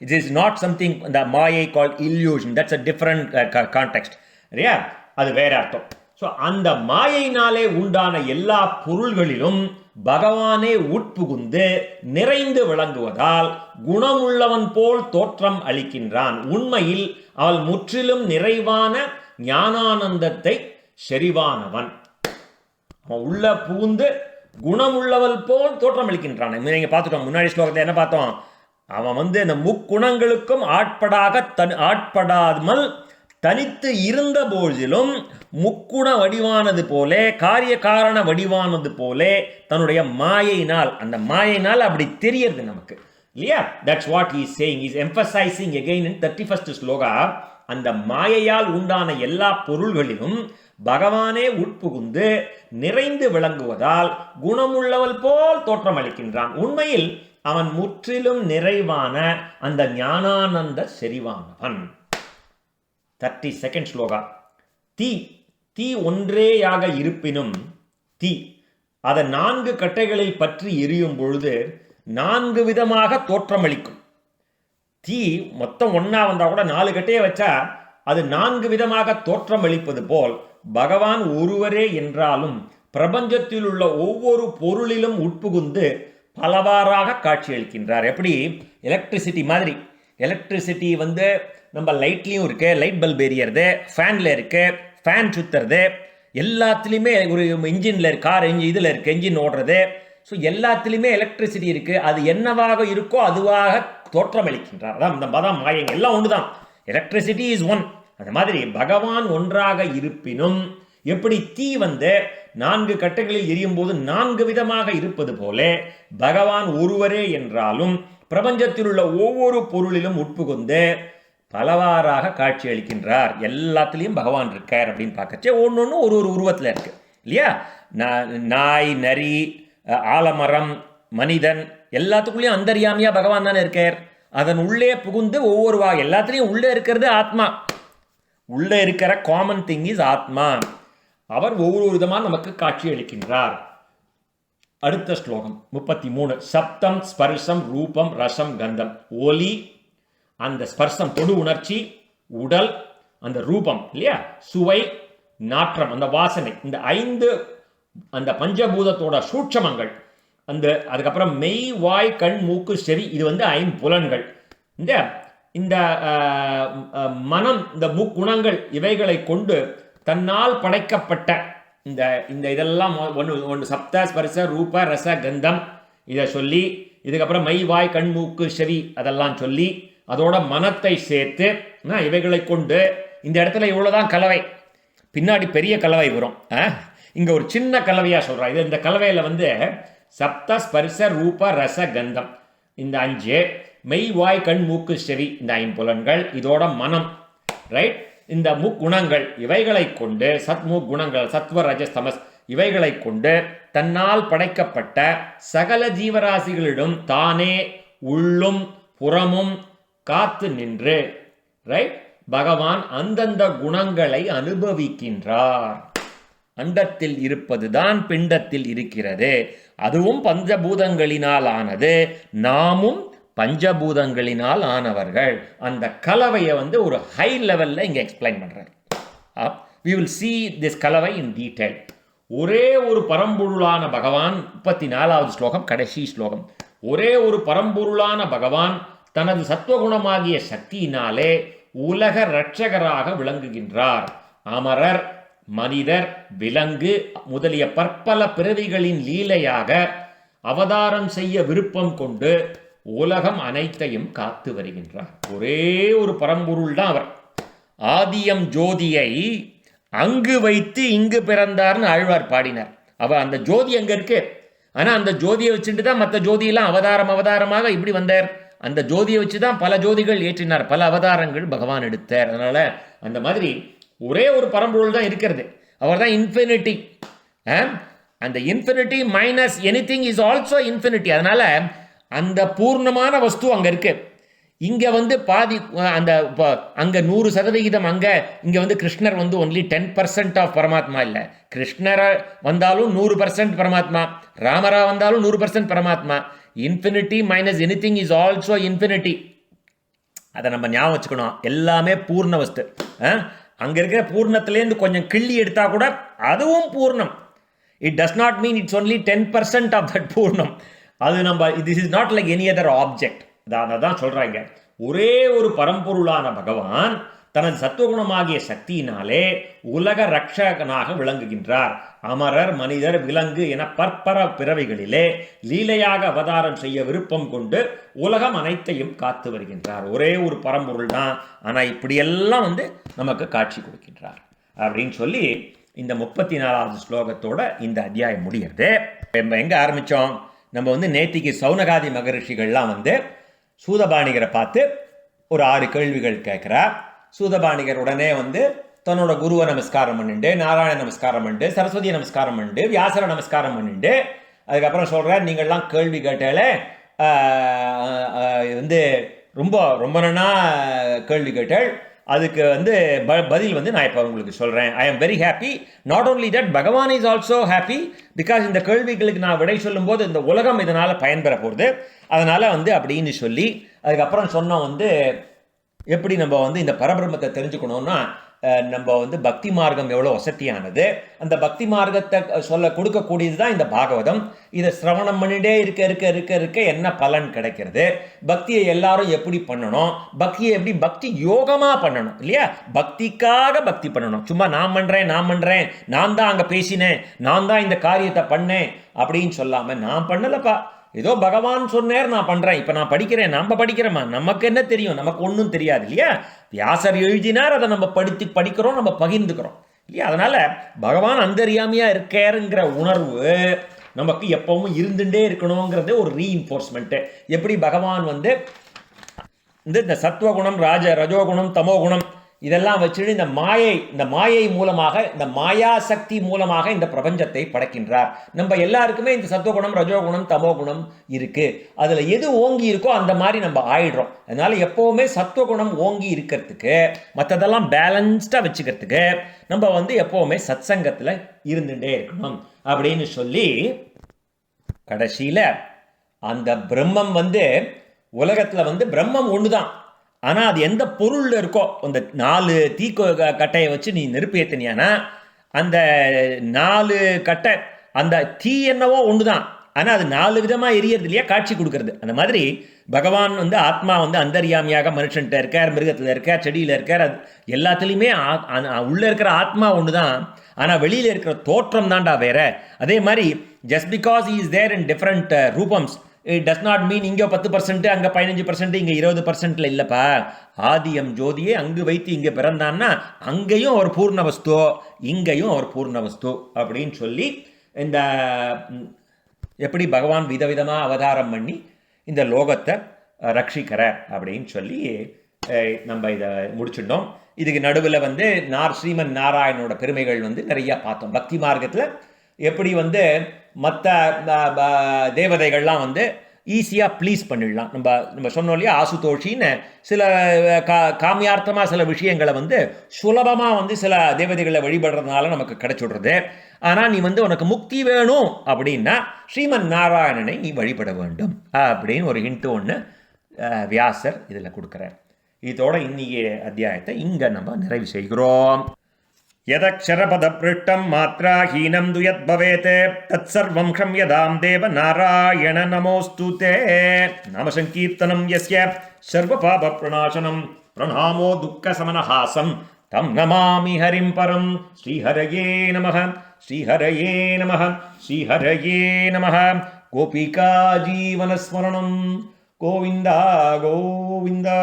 it is not something the மாயை called illusion. That's a different context. சரியா? அது வேற அர்த்தம். ஸோ அந்த மாயையினாலே உண்டான எல்லா பொருள்களிலும் பகவானே உட்புகுந்து நிறைந்து விளங்குவதால் குணமுள்ளவன் போல் தோற்றம் அளிக்கின்றான். உண்மையில் அவள் முற்றிலும் நிறைவான ஞானானந்தத்தை செறிவானவன். அவன் உள்ள புகுந்து குணமுள்ளவள் போல் தோற்றம் அளிக்கின்றான். நீங்க பார்த்துட்டோம் முன்னாடி ஸ்லோகத்தை என்ன பார்த்தோம்? அவன் இந்த முக்குணங்களுக்கும் ஆட்படாமல் தனித்து இருந்த போதிலும் முக்குண வடிவானது போலே காரிய காரண வடிவானது போலே தன்னுடைய மாயையினால், அந்த மாயையினால் அப்படி தெரியறது நமக்கு இல்லையா? That's what he is saying. Is emphasising again in 31st shloka. அந்த மாயையால் உண்டான எல்லா பொருள்களிலும் பகவானே உட்புகுந்து நிறைந்து விளங்குவதால் குணமுள்ளவள் போல் தோற்றம் அளிக்கின்றான். உண்மையில் அவன் முற்றிலும் நிறைவான அந்த ஞானானந்த செறிவானவன். 32nd ஸ்லோகா. தீ ஒன்றேயாக இருப்பினும் தீ அதன் 4 கட்டைகளில் பற்றி எரியும் பொழுது 4 விதமாக தோற்றமளிக்கும். தீ மொத்தம் ஒன்னா வந்தா கூட 4 கட்டையை வச்சா அது 4 விதமாக தோற்றமளிப்பது போல் பகவான் ஒருவரே என்றாலும் பிரபஞ்சத்தில் உள்ள ஒவ்வொரு பொருளிலும் உட்புகுந்து பலவாறாக காட்சியளிக்கின்றார். எப்படி? எலக்ட்ரிசிட்டி மாதிரி. எலக்ட்ரிசிட்டி நம்ம லைட்லையும் இருக்கு, லைட் பல்ப் எரியறது, ஃபேன்ல இருக்கு, ஃபேன் சுத்துறது, எல்லாத்துலேயுமே ஒரு இன்ஜின்ல இருக்கு, கார் இதில் இருக்கு, என்ஜின் ஓடுறது. ஸோ எல்லாத்துலேயுமே எலக்ட்ரிசிட்டி இருக்கு. அது என்னவாக இருக்கோ அதுவாக தோற்றமளிக்கின்றார். அதான் இந்த மதம் மாயங்க எல்லாம் ஒன்று தான். Electricity is one. அந்த மாதிரி பகவான் ஒன்றாக இருப்பினும் எப்படி தீ 4 கட்டைகளில் எரியும் போது 4 விதமாக இருப்பது போல பகவான் ஒருவரே என்றாலும் பிரபஞ்சத்தில் உள்ள ஒவ்வொரு பொருளிலும் உட்புகுந்து பலவாறாக காட்சி அளிக்கின்றார். எல்லாத்துலேயும் பகவான் இருக்கார் அப்படின்னு பார்க்கச்சே ஒன்று ஒரு உருவத்தில் இருக்கு இல்லையா? நாய், நரி, ஆலமரம், மனிதன் எல்லாத்துக்குள்ளேயும் அந்தர்யாமியா பகவான் தானே இருக்கார். அதன் உள்ளே புகுந்து ஒவ்வொரு எல்லாத்துலேயும் உள்ளே இருக்கிறது ஆத்மா. உள்ளே இருக்கிற காமன் திங் இஸ் ஆத்மா. அவர் ஒவ்வொரு விதமாக நமக்கு காட்சி அளிக்கின்றார். அடுத்த ஸ்லோகம் 33. சப்தம், ஸ்பர்சம், ரூபம், ரசம், கந்தம். ஒலி, அந்த ஸ்பர்சம் தொடு உணர்ச்சி, உடல், அந்த ரூபம் இல்லையா, சுவை, நாற்றம், அந்த வாசனை, இந்த 5 அந்த பஞ்சபூதத்தோட சூட்சமங்கள், அந்த அதுக்கப்புறம் மெய், வாய், கண், மூக்கு, செவி, இது வந்து 5 புலன்கள். இந்த இந்த மனம், இந்த முக்குணங்கள், இவைகளை கொண்டு தன்னால் படைக்கப்பட்ட இந்த இந்த இதெல்லாம் ஒன்று சப்த ஸ்பர்ச ரூப ரச கந்தம் இதை சொல்லி, இதுக்கப்புறம் மை, வாய், கண், மூக்கு, செவி அதெல்லாம் சொல்லி, அதோட மனத்தை சேர்த்து இவைகளை கொண்டு இந்த இடத்துல இவ்வளோதான் கலவை. பின்னாடி பெரிய கலவை வரும். இங்கே ஒரு சின்ன கலவையாக சொல்கிறா. இது இந்த கலவையில் வந்து சப்த ஸ்பர்ச ரூப ரச கந்தம் இந்த 5, மெய், வாய், கண், மூக்கு, செவி இந்த 5 புலன்கள், இதோட மனம், ரைட், இந்த முக்குணங்கள், இவைகளை கொண்டு குணங்கள் சத்வ ரஜஸ் தமஸ் இவைகளை கொண்டு தன்னால் படைக்கப்பட்ட சகல ஜீவராசிகளிடம் தானே உள்ளும் புறமும் காத்து நின்று, ரைட், பகவான் அந்தந்த குணங்களை அனுபவிக்கின்றார். அண்டத்தில் இருப்பதுதான் பிண்டத்தில் இருக்கிறது, அதுவும் பஞ்சபூதங்களினால் ஆனது, நாமும் பஞ்சபூதங்களினால் ஆனவர்கள். அந்த கலவையை வந்து ஒரு ஹை லெவலில் இங்கே எக்ஸ்பிளைன் பண்ணுறார். we will see this கலவை in detail. ஒரே ஒரு பரம்பொருளான பகவான், 34வது ஸ்லோகம், கடைசி ஸ்லோகம். ஒரே ஒரு பரம்பொருளான பகவான் தனது சத்துவகுணமாகிய சக்தியினாலே உலக இரட்சகராக விளங்குகின்றார். அமரர், மனிதர், விலங்கு முதலிய பற்பல பிறவிகளின் லீலையாக அவதாரம் செய்ய விருப்பம் கொண்டு உலகம் அனைத்தையும் காத்து வருகின்றார். ஒரே ஒரு பரம்பொருள் தான் அவர். ஆதியம் ஜோதியை அங்கு வைத்து இங்கு பிறந்தார்னு ஆழ்வார் பாடினார். அவர் அந்த ஜோதி அங்கே இருக்கு, ஆனால் அந்த ஜோதியை வச்சுட்டு தான் மற்ற ஜோதியெல்லாம் அவதாரமாக இப்படி வந்தார். அந்த ஜோதியை வச்சு தான் பல ஜோதிகள் ஏற்றினார், பல அவதாரங்கள் பகவான் எடுத்தார். அதனால அந்த மாதிரி ஒரே ஒரு பரம்பொருள் தான் இருக்கிறது. அவர் தான் இன்ஃபினிட்டி. அந்த infinity minus anything is also infinity. அதனால அந்த பூர்ணமான வஸ்து அங்கே இருக்கு. இங்கே வந்து பாதி அந்த அங்கே 100% அங்கே, இங்கே வந்து கிருஷ்ணர் வந்து ஒன்லி 10% ஆஃப் பரமாத்மா இல்லை. கிருஷ்ணரை வந்தாலும் 100% பரமாத்மா, ராமரா வந்தாலும் 100% பரமாத்மா. Infinity minus anything is also infinity. அதை நம்ம ஞாபகம் வச்சுக்கணும். எல்லாமே பூர்ண வஸ்து. அங்கே இருக்கிற பூர்ணத்துலேருந்து கொஞ்சம் கிள்ளி எடுத்தால் கூட அதுவும் பூர்ணம். It does not mean it's only 10% of that பூர்ணம். அது நம்ம this is not like any other object. அதான் சொல்கிறாங்க. ஒரே ஒரு பரம்பொருளான பகவான் தனது சத்துவகுணமாகிய சக்தியினாலே உலக ரட்சகனாக விளங்குகின்றார். அமரர், மனிதர், விலங்கு என பற்பர பிறவிகளிலே லீலையாக அவதாரம் செய்ய விருப்பம் கொண்டு உலகம் அனைத்தையும் காத்து வருகின்றார். ஒரே ஒரு பரம்பொருள் தான், ஆனால் இப்படியெல்லாம் வந்து நமக்கு காட்சி கொடுக்கின்றார் அப்படின்னு சொல்லி இந்த 34வது ஸ்லோகத்தோட இந்த அத்தியாயம் முடிகிறது. நம்ம எங்கே ஆரம்பித்தோம்? நம்ம வந்து நேத்திக்கு சௌனகாதி மகரிஷிகள்லாம் வந்து சூதபாணிகரை பார்த்து ஒரு 6 கேள்விகள் கேட்குறா. சூதபாணிகர் உடனே வந்து தன்னோட குருவை நமஸ்காரம் பண்ணிட்டு, நாராயண நமஸ்காரம் பண்ணிட்டு, சரஸ்வதி நமஸ்காரம் பண்ணிட்டு, வியாசரை நமஸ்காரம் பண்ணிட்டு, அதுக்கப்புறம் சொல்கிறார், நீங்கள்லாம் கேள்வி கேட்டாலே வந்து ரொம்ப ரொம்ப நன்னா கேள்வி கேட்டால், அதுக்கு வந்து பதில் வந்து நான் இப்போ உங்களுக்கு சொல்கிறேன். I am very happy. Not only that, பகவான் இஸ் ஆல்சோ ஹாப்பி. பிகாஸ் இந்த கேள்விகளுக்கு நான் விடை சொல்லும்போது இந்த உலகம் இதனால் பயன்பெற போகிறது. அதனால் வந்து அப்படின்னு சொல்லி அதுக்கப்புறம் சொன்னோம் வந்து எப்படி நம்ம வந்து இந்த பரபிரம்மத்தை தெரிஞ்சுக்கணும்னா, நம்ம வந்து பக்தி மார்க்கம் எவ்வளோ வசதியானது, அந்த பக்தி மார்க்கத்தை கொடுக்கக்கூடியது தான் இந்த பாகவதம். இதை சிரவணம் பண்ணிட்டே இருக்க என்ன பலன் கிடைக்கிறது, பக்தியை எல்லாரும் எப்படி பண்ணணும், பக்தியை எப்படி பக்தி யோகமாக பண்ணணும் இல்லையா, பக்திக்காக பக்தி பண்ணணும். சும்மா நான் பண்ணுறேன் நான் தான் அங்கே பேசினேன், நான் தான் இந்த காரியத்தை பண்ணேன் அப்படின்னு சொல்லாமல், நான் பண்ணலப்பா, ஏதோ பகவான் சொன்னார் நான் பண்ணுறேன், இப்போ நான் படிக்கிறேன், நம்ம படிக்கிறோமா, நமக்கு என்ன தெரியும், நமக்கு ஒன்றும் தெரியாது இல்லையா. வியாசர் எழுதினார், அதை நம்ம படிக்கிறோம், நம்ம பகிர்ந்துக்கிறோம் இல்லையா. அதனால் பகவான் அந்தரியாமையாக இருக்காருங்கிற உணர்வு நமக்கு எப்பவும் இருந்துகிட்டே இருக்கணுங்கிறது ஒரு ரீஇன்ஃபோர்ஸ்மெண்ட்டு. எப்படி பகவான் வந்து இந்த சத்வகுணம், ரஜோகுணம், தமோகுணம் இதெல்லாம் வச்சுட்டு இந்த மாயை மூலமாக, இந்த மாயா சக்தி மூலமாக இந்த பிரபஞ்சத்தை படைக்கின்றார். நம்ம எல்லாருக்குமே இந்த சத்துவகுணம், ரஜோகுணம், தமோகுணம் இருக்கு. அதில் எது ஓங்கி இருக்கோ அந்த மாதிரி நம்ம ஆயிடுறோம். அதனால எப்பவுமே சத்துவகுணம் ஓங்கி இருக்கிறதுக்கு, மற்றதெல்லாம் பேலன்ஸ்டாக வச்சுக்கிறதுக்கு நம்ம வந்து எப்பவுமே சத் சங்கத்தில் இருந்துகிட்டே இருக்கணும் அப்படின்னு சொல்லி கடைசியில் அந்த பிரம்மம் வந்து உலகத்தில் வந்து பிரம்மம் ஒன்று தான். ஆனால் அது எந்த பொருளில் இருக்கோ, அந்த 4 கட்டையை வச்சு நீ நெருப்பு ஏற்றினியானா அந்த 4 கட்டை அந்த தீ என்னவோ ஒன்று தான், ஆனால் அது 4 விதமாக எரியறது இல்லையா, காட்சி கொடுக்கறது. அந்த மாதிரி பகவான் ஆத்மா அந்தர்யாமியாக மனுஷன்ட்ட இருக்கார், மிருகத்தில் இருக்கார், செடியில் இருக்கார். அது எல்லாத்துலேயுமே உள்ளே இருக்கிற ஆத்மா ஒன்று தான், ஆனால் வெளியில் இருக்கிற தோற்றம் தான்டா வேற. அதே மாதிரி just because is there in different ரூபம்ஸ், இட் டஸ் நாட் மீன் இங்கே 10%, அங்கே 15%, இங்கே 20%ல இல்லைப்பா. ஆதியம் ஜோதியே அங்கு வைத்து இங்கே பிறந்தான்னா அங்கேயும் ஒரு பூர்ண வஸ்து, இங்கேயும் ஒரு பூர்ண வஸ்து அப்படின்னு சொல்லி இந்த எப்படி பகவான் விதவிதமாக அவதாரம் பண்ணி இந்த லோகத்தை ரட்சிக்கிறார் அப்படின்னு சொல்லி நம்ம இதை முடிச்சுட்டோம். இதுக்கு நடுவில் ஸ்ரீமன் நாராயணனோட பெருமைகள் நிறையா பார்த்தோம். பக்தி மார்க்கத்தில் எப்படி மற்ற தேவதைகள்லாம் ஈஸியாக ப்ளீஸ் பண்ணிடலாம். நம்ம சொன்னோம் இல்லையா, ஆசுதோஷின்னு சில காமியார்த்தமாக சில விஷயங்களை சுலபமாக சில தேவதைகளை வழிபடுறதுனால நமக்கு கிடைச்சுடுறது. ஆனால் நீ உனக்கு முக்தி வேணும் அப்படின்னா ஸ்ரீமன் நாராயணனை நீ வழிபட வேண்டும் அப்படின்னு ஒரு ஹிண்ட்டு ஒன்று வியாசர் இதில் கொடுக்குறார். இதோட இன்னைக்கு அத்தியாயத்தை இங்கே நம்ம நிறைவு செய்கிறோம். யதக்ஷரபதப்ருஷ்டம் மாத்ராஹீனம் து யத் பவேத் தத் சர்வம் க்ஷம்யதாம் தேவ நாராயண நமோஸ்து தே. நாம சங்கீர்த்தனம் யஸ்ய சர்வ பாப பிரணாசனம் பிரணாமோ துக்க சமனஹாசம் தம் நமாமி ஹரிம் பரம். ஸ்ரீஹரயே நமஹ, ஸ்ரீஹரயே நமஹ, ஸ்ரீஹரயே நமஹ. கோபிகா ஜீவனஸ்மரணம். கோவிந்தா கோவிந்தா.